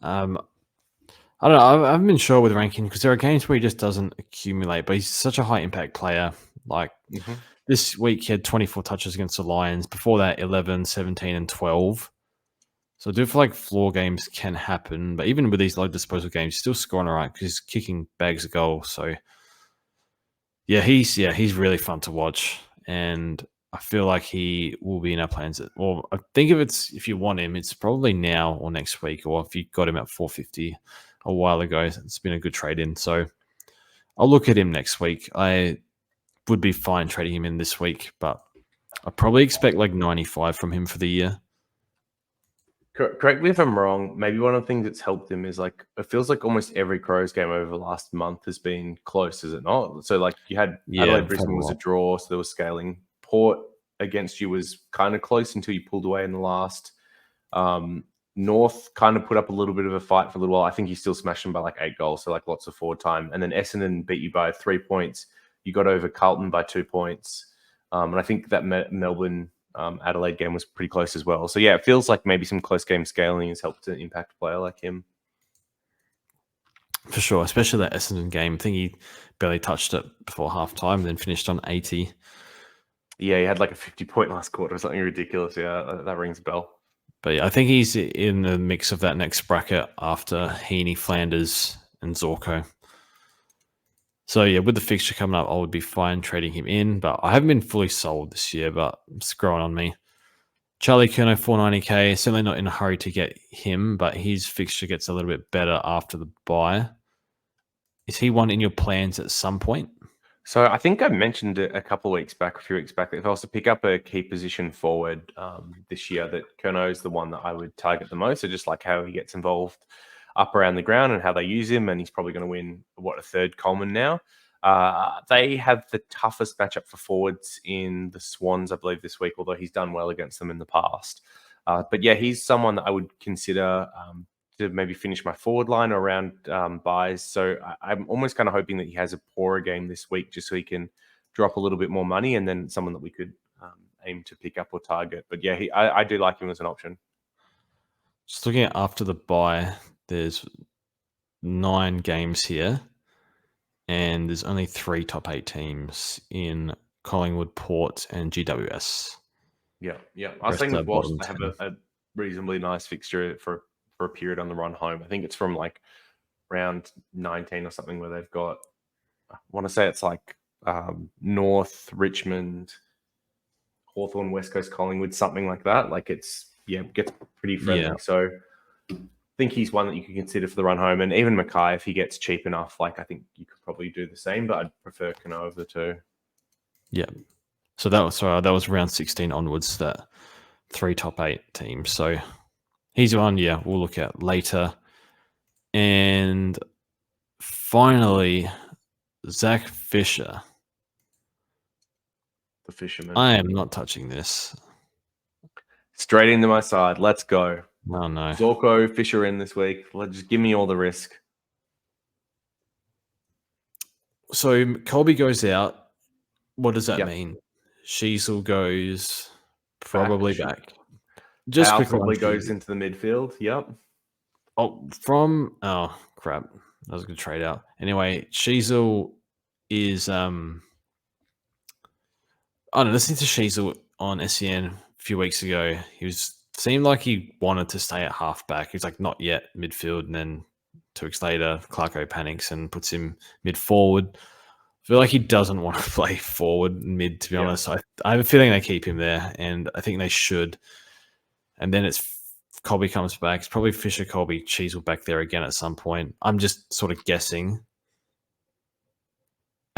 I don't know. I haven't been sure with ranking because there are games where he just doesn't accumulate, but he's such a high impact player. Like this week, he had 24 touches against the Lions. Before that, 11, 17, and 12. So I do feel like floor games can happen, but even with these low disposal games, he's still scoring all right because he's kicking bags of goals. So he's really fun to watch, and I feel like he will be in our plans. Well, I think if you want him, it's probably now or next week, or if you got him at 450 a while ago, it's been a good trade in. So I'll look at him next week. I would be fine trading him in this week, but I probably expect like 95 from him for the year. Correct me if I'm wrong. Maybe one of the things that's helped him is like it feels like almost every Crows game over the last month has been close, is it not? So like you had Adelaide Brisbane was a draw, so there was scaling. Port against you was kind of close until you pulled away in the last. North kind of put up a little bit of a fight for a little while. I think you still smashed them by like 8 goals, so like lots of forward time. And then Essendon beat you by 3 points. You got over Carlton by 2 points. And I think that Melbourne Adelaide game was pretty close as well. So yeah, it feels like maybe some close game scaling has helped to impact a player like him. For sure, especially that Essendon game. I think he barely touched it before halftime, then finished on 80. Yeah, he had like a 50-point last quarter or something ridiculous. Yeah, that rings a bell. But yeah, I think he's in the mix of that next bracket after Heaney, Flanders, and Zorko. So yeah, with the fixture coming up, I would be fine trading him in, but I haven't been fully sold this year, but it's growing on me. Charlie Curnow, 490k, certainly not in a hurry to get him, but his fixture gets a little bit better after the bye. Is he one in your plans at some point? So I think I mentioned it a few weeks back, that if I was to pick up a key position forward this year, that Curnow is the one that I would target the most. So just like how he gets involved up around the ground and how they use him, and he's probably going to win, a third Coleman now. They have the toughest matchup for forwards in the Swans, I believe, this week, although he's done well against them in the past. But yeah, he's someone that I would consider to maybe finish my forward line around buys. So I'm almost kind of hoping that he has a poorer game this week just so he can drop a little bit more money, and then someone that we could aim to pick up or target. But yeah, I do like him as an option. Just looking at after the bye, there's 9 games here, and there's only 3 top 8 teams in Collingwood, Port, and GWS. Yeah. I was saying with Wasps, they have a reasonably nice fixture for a period on the run home. I think it's from like round 19 or something where they've got, I want to say it's like North, Richmond, Hawthorn, West Coast, Collingwood, something like that. Like it gets pretty friendly. Yeah. So I think he's one that you can consider for the run home. And even Mackay, if he gets cheap enough, like I think you could probably do the same, but I'd prefer Cano over the 2. Yeah. So that was round 16 onwards, that 3 top 8 teams. So he's one, we'll look at later. And finally, Zach Fisher. The Fisherman. I am not touching this. Straight into my side. Let's go. Oh, no. Zorko, Fisher in this week. Just give me all the risk. So Colby goes out. What does that mean? Sheasel goes probably back. Just probably goes into the midfield. Yep. Oh crap. That was a good trade out. Anyway, Sheasel is I don't know, listening to Sheasel on SEN a few weeks ago, seemed like he wanted to stay at halfback. He's like, not yet midfield, and then 2 weeks later, Clarko panics and puts him mid forward. I feel like he doesn't want to play forward and mid, to be honest. I have a feeling they keep him there, and I think they should. And then it's Colby comes back. It's probably Fisher, Colby, Cheezel back there again at some point. I'm just sort of guessing.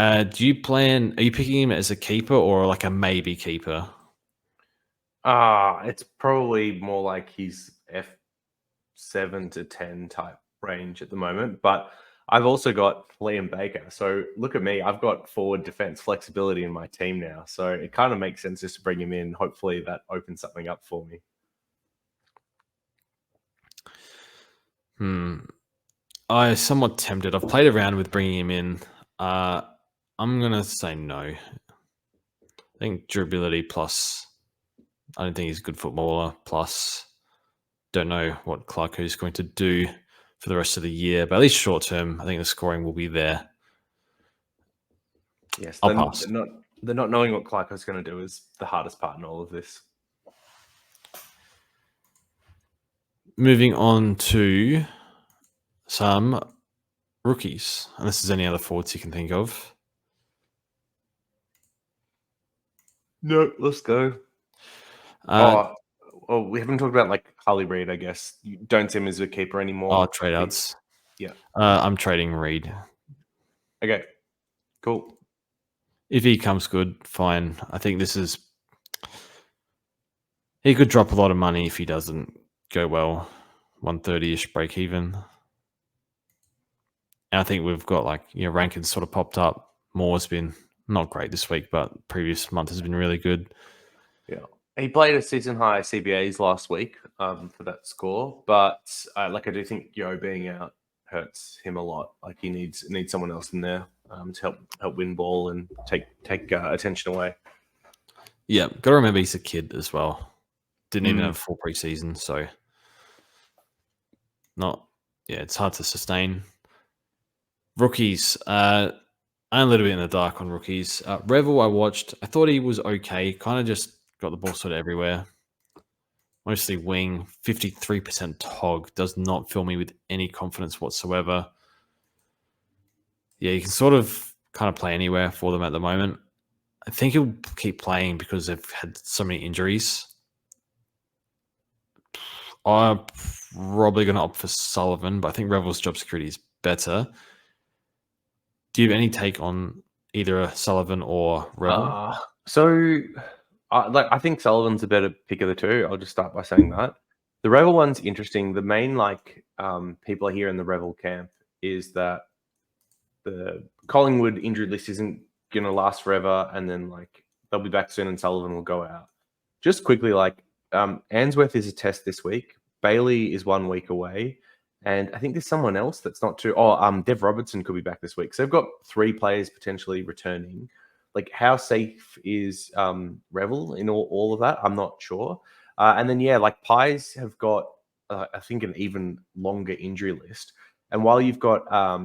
Are you picking him as a keeper or like a maybe keeper? It's probably more like he's F7 to 10 type range at the moment. But I've also got Liam Baker. So look at me. I've got forward defense flexibility in my team now. So it kind of makes sense just to bring him in. Hopefully that opens something up for me. I'm somewhat tempted. I've played around with bringing him in. I'm going to say no. I think durability plus, I don't think he's a good footballer. Plus, don't know what Clarko's going to do for the rest of the year. But at least short term, I think the scoring will be there. Yes, I'll pass. they're not knowing what Clarko's going to do is the hardest part in all of this. Moving on to some rookies, unless there's any other forwards you can think of. No, let's go. We haven't talked about like Harley Reid, I guess. You don't see him as a keeper anymore. Trade outs. Yeah. I'm trading Reid. Okay. Cool. If he comes good, fine. I think he could drop a lot of money if he doesn't go well. 130-ish break even. And I think we've got Rankin's sort of popped up. Moore's been not great this week, but previous month has been really good. Yeah. He played a season high CBAs last week for that score, but I do think Yo being out hurts him a lot. Like he needs someone else in there to help win ball and take attention away. Yeah, got to remember he's a kid as well. Didn't even have a full preseason, so it's hard to sustain. Rookies, I'm a little bit in the dark on rookies. Revel, I watched. I thought he was okay. Kind of just got the ball sort of everywhere. Mostly wing, 53% Tog. Does not fill me with any confidence whatsoever. Yeah, you can sort of kind of play anywhere for them at the moment. I think he'll keep playing because they've had so many injuries. I'm probably going to opt for Sullivan, but I think Revel's job security is better. Do you have any take on either Sullivan or Revel? I think Sullivan's a better pick of the two. I'll just start by saying that. The Revel one's interesting. The main people I hear in the Revel camp is that the Collingwood injured list isn't going to last forever, and then they'll be back soon, and Sullivan will go out. Just quickly, Answorth is a test this week. Bailey is 1 week away, and I think there's someone else that's not too. Dev Robertson could be back this week. So they've got 3 players potentially returning. How safe is Revel in all of that? I'm not sure. And then Pies have got I think an even longer injury list. And while you've got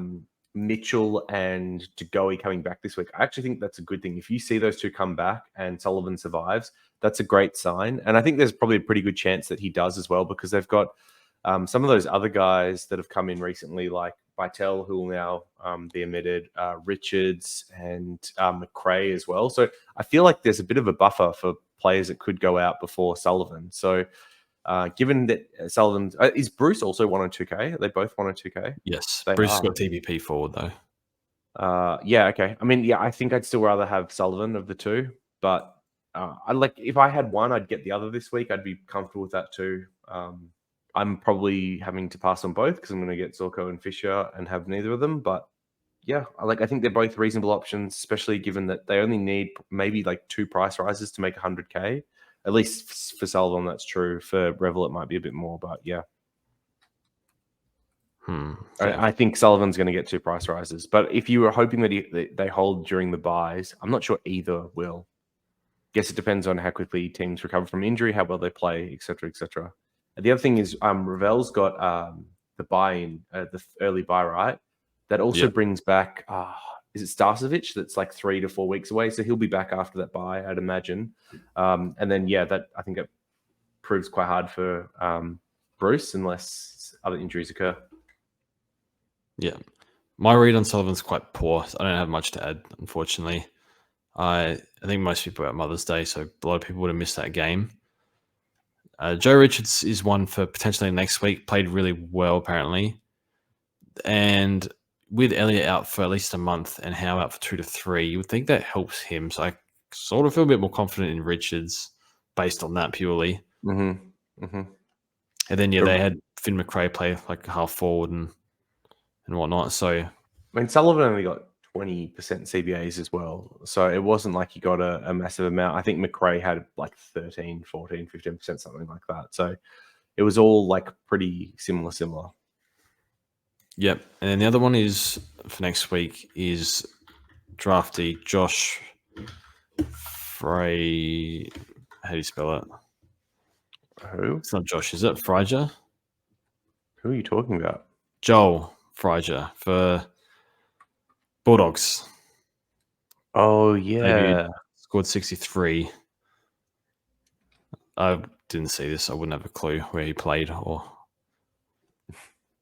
Mitchell and Degoe coming back this week, I actually think that's a good thing. If you see those two come back and Sullivan survives, that's a great sign. And I think there's probably a pretty good chance that he does as well, because they've got some of those other guys that have come in recently, like Vitel, who will now be omitted, Richards and McRae as well. So I feel like there's a bit of a buffer for players that could go out before Sullivan. So given that Sullivan... is Bruce also 1 on 2K? Are they both 1 on 2K? Yes. Bruce has got TBP forward, though. Okay. I mean, I think I'd still rather have Sullivan of the two, but if I had one, I'd get the other this week. I'd be comfortable with that too. I'm probably having to pass on both because I'm going to get Zorko and Fisher and have neither of them. But yeah, I think they're both reasonable options, especially given that they only need maybe 2 price rises to make 100K. At least for Sullivan, that's true. For Revel, it might be a bit more, but yeah. I think Sullivan's going to get 2 price rises. But if you were hoping that they hold during the buys, I'm not sure either will. Guess it depends on how quickly teams recover from injury, how well they play, etc., etc. The other thing is Ravel's got the buy-in, the early buy, right? That also brings back, is it Starcevic? That's 3 to 4 weeks away. So he'll be back after that buy, I'd imagine. And then, I think it proves quite hard for Bruce unless other injuries occur. Yeah. My read on Sullivan's quite poor. I don't have much to add, unfortunately. I think most people are at Mother's Day, so a lot of people would have missed that game. Joe Richards is one for potentially next week. Played really well, apparently. And with Elliott out for at least a month and Howe out for 2 to 3, you would think that helps him. So I sort of feel a bit more confident in Richards based on that purely. Mm-hmm. Mm-hmm. And then they had Finn McRae play like half forward and whatnot. So I mean, Sullivan only got 20% CBAs as well. So it wasn't like he got a massive amount. I think McRae had like 13, 14, 15%, something like that. So it was all like pretty similar. Yep. And then the other one is for next week is drafty Josh Frey. How do you spell it? Who? It's not Josh, is it? Frazier? Who are you talking about? Joel Frazier for Bulldogs. Oh, yeah. Scored 63. I didn't see this. I wouldn't have a clue where he played. Or I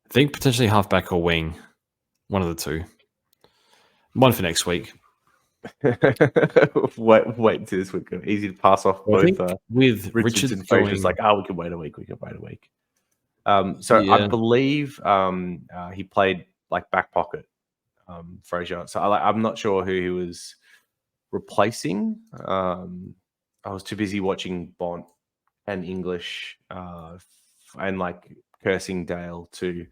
think potentially halfback or wing. One of the two. One for next week. wait till this week. Easy to pass off both with Richards and Fraser. Like, we can wait a week. So yeah. I believe he played like back pocket, Fraser. So I'm not sure who he was replacing. I was too busy watching Bont and English and like cursing Dale to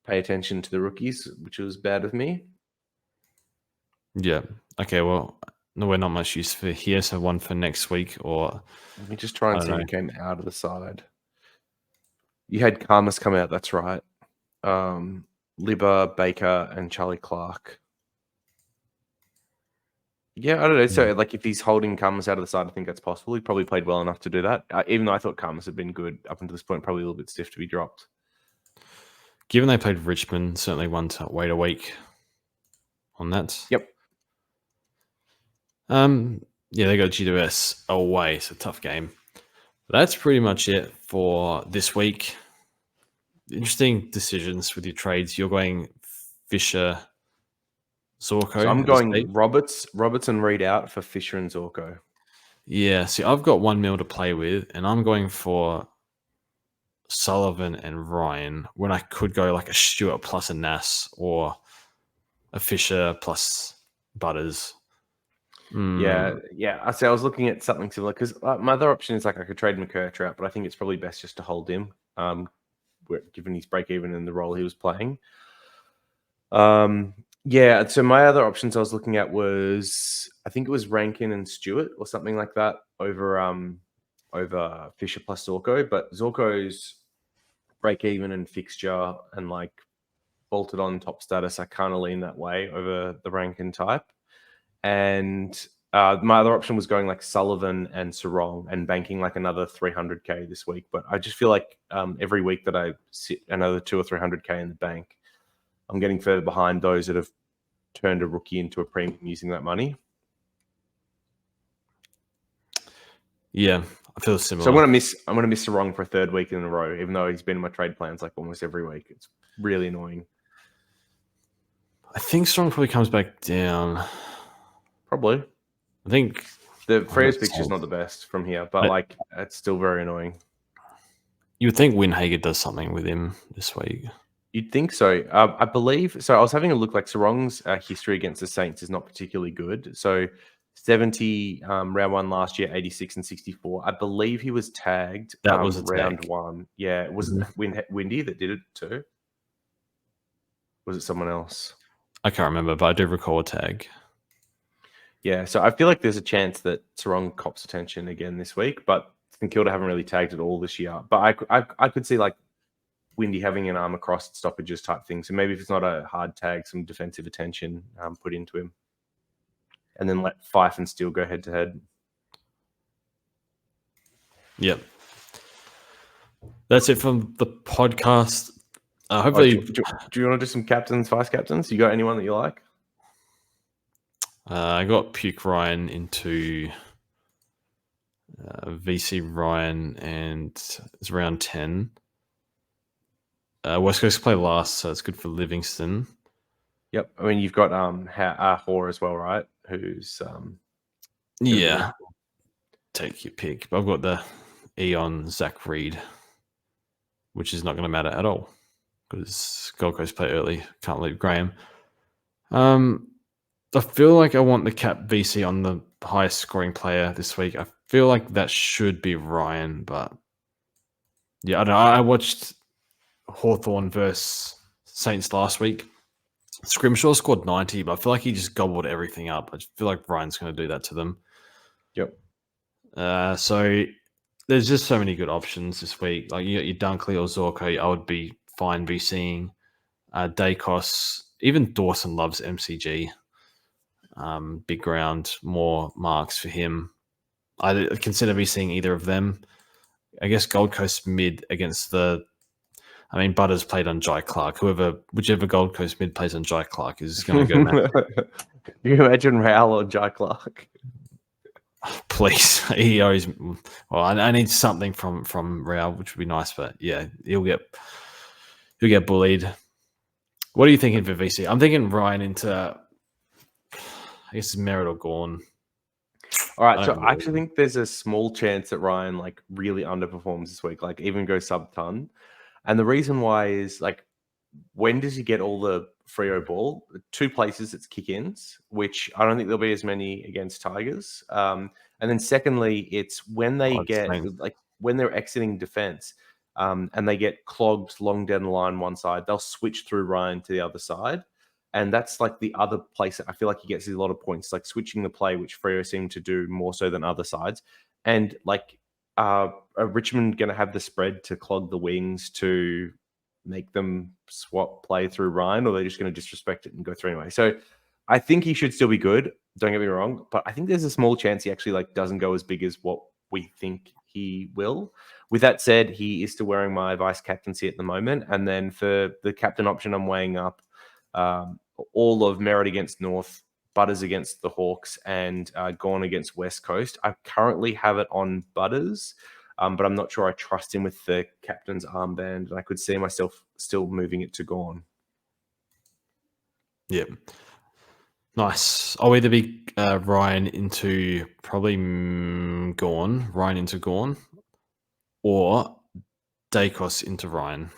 pay attention to the rookies, which was bad of me. Yeah. Okay, well, no, we're not much use for here, so one for next week. Or let me just try and see who came out of the side. You had Karmas come out, that's right. Libba, Baker, and Charlie Clark. Yeah, I don't know. So, like, if he's holding Karmas out of the side, I think that's possible. He probably played well enough to do that. Even though I thought Karmas had been good up until this point, probably a little bit stiff to be dropped. Given they played Richmond, certainly one to wait a week on that. Yep. Yeah, they got GWS away, so tough game. That's pretty much it for this week. Interesting decisions with your trades. You're going Fisher, Zorko. So I'm going Roberts and Reed out for Fisher and Zorko. Yeah, see, I've got 1 mil to play with, and I'm going for Sullivan and Ryan when I could go like a Stewart plus a Nass or a Fisher plus Butters. Yeah. I was looking at something similar because my other option is like I could trade McCurcher out, but I think it's probably best just to hold him, given his break even in the role he was playing. Yeah. So my other options I was looking at was I think it was Rankin and Stewart or something like that over Fisher plus Zorko, but Zorko's break even and fixture and like bolted on top status, I kind of lean that way over the Rankin type. And my other option was going like Sullivan and Sarong and banking like another 300k this week. But I just feel like every week that I sit another 200 or 300k in the bank, I'm getting further behind those that have turned a rookie into a premium using that money. Yeah, I feel similar. So I'm gonna miss Sarong for a third week in a row, even though he's been in my trade plans like almost every week. It's really annoying. I think Strong probably comes back down. Probably. I think the Freya's picture is not the best from here, but like it's still very annoying. You would think Windhager does something with him this week. You'd think so. I believe so. I was having a look. Like Sarong's history against the Saints is not particularly good. So 70 round one last year, 86 and 64. I believe he was tagged. That was round one. Yeah, it was Windy that did it too. Was it someone else? I can't remember, but I do recall a tag. Yeah, so I feel like there's a chance that Sarong cops attention again this week, but St Kilda haven't really tagged at all this year. But I could see like Windy having an arm across stoppages type thing. So maybe if it's not a hard tag, some defensive attention put into him. And then let Fife and Steele go head to head. Yep. That's it from the podcast. Hopefully, do you want to do some captains, vice captains? You got anyone that you like? I got Puke Ryan into VC Ryan, and it's round 10. West Coast play last, so it's good for Livingston. Yep. I mean, you've got Hoare as well, right? Who's yeah. Take your pick. But I've got the Eon Zach Reed, which is not going to matter at all because Gold Coast play early. Can't leave Graham. I feel like I want the cap VC on the highest scoring player this week. I feel like that should be Ryan, but yeah, I don't know. I watched Hawthorn versus Saints last week. Scrimshaw scored 90, but I feel like he just gobbled everything up. I just feel like Ryan's going to do that to them. Yep. So there's just so many good options this week. Like you got your Dunkley or Zorko, I would be fine VCing. Dacos, even Dawson loves MCG. Big ground, more marks for him. I consider VCing either of them. I guess Gold Coast mid against Butters played on Jai Clark. Whichever Gold Coast mid plays on Jai Clark is going to go mad. Do you imagine Raoul or Jai Clark? Please, he always. Well, I need something from Raoul, which would be nice, but yeah, he'll get bullied. What are you thinking for VC? I'm thinking Ryan into, I guess, Merritt or Gorn. All right, so I actually think there's a small chance that Ryan like really underperforms this week, like even go sub ton. And the reason why is like, when does he get all the Freo ball? 2 places it's kick-ins, which I don't think there'll be as many against Tigers. And then secondly, it's when they when they're exiting defense and they get clogged long down the line one side, they'll switch through Ryan to the other side. And that's like the other place that I feel like he gets a lot of points, like switching the play, which Freo seem to do more so than other sides. And like, are Richmond going to have the spread to clog the wings to make them swap play through Ryan, or are they just going to disrespect it and go through anyway? So I think he should still be good. Don't get me wrong, but I think there's a small chance he actually like doesn't go as big as what we think he will. With that said, he is still wearing my vice captaincy at the moment, and then for the captain option, I'm weighing up all of Merritt against North, Butters against the Hawks, and Gorn against West Coast. I currently have it on Butters, but I'm not sure I trust him with the captain's armband, and I could see myself still moving it to Gorn. Yep. Nice. I'll either be Ryan into probably Ryan into Gorn, or Dacos into Ryan.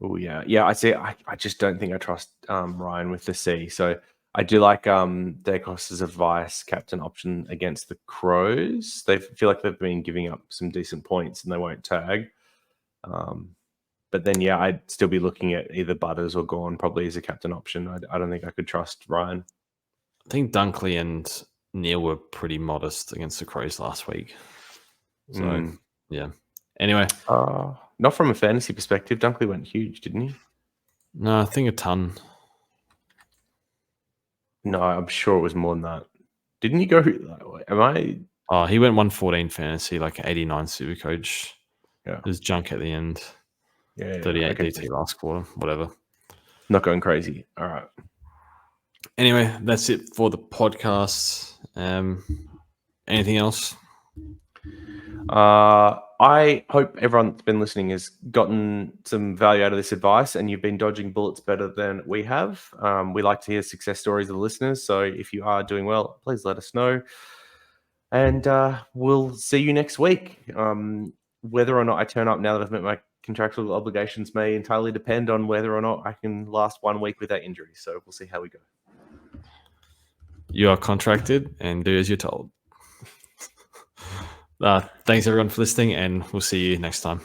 Oh yeah. I see. I just don't think I trust Ryan with the C. So I do like Dacos as a vice captain option against the Crows. They feel like they've been giving up some decent points and they won't tag. But then yeah, I'd still be looking at either Butters or Gorn probably as a captain option. I don't think I could trust Ryan. I think Dunkley and Neil were pretty modest against the Crows last week. So yeah. Anyway, not from a fantasy perspective. Dunkley went huge, didn't he? No, I think a ton. No, I'm sure it was more than that. Didn't he go? Am I? Oh, he went 114 fantasy, like 89 SuperCoach. Yeah, it was junk at the end. Yeah, 38 DT last quarter, whatever. Not going crazy. All right. Anyway, that's it for the podcast. Anything else? I hope everyone that's been listening has gotten some value out of this advice and you've been dodging bullets better than we have. We like to hear success stories of the listeners. So if you are doing well, please let us know. And we'll see you next week. Whether or not I turn up now that I've met my contractual obligations may entirely depend on whether or not I can last 1 week without injury. So we'll see how we go. You are contracted and do as you're told. Thanks everyone for listening, and we'll see you next time.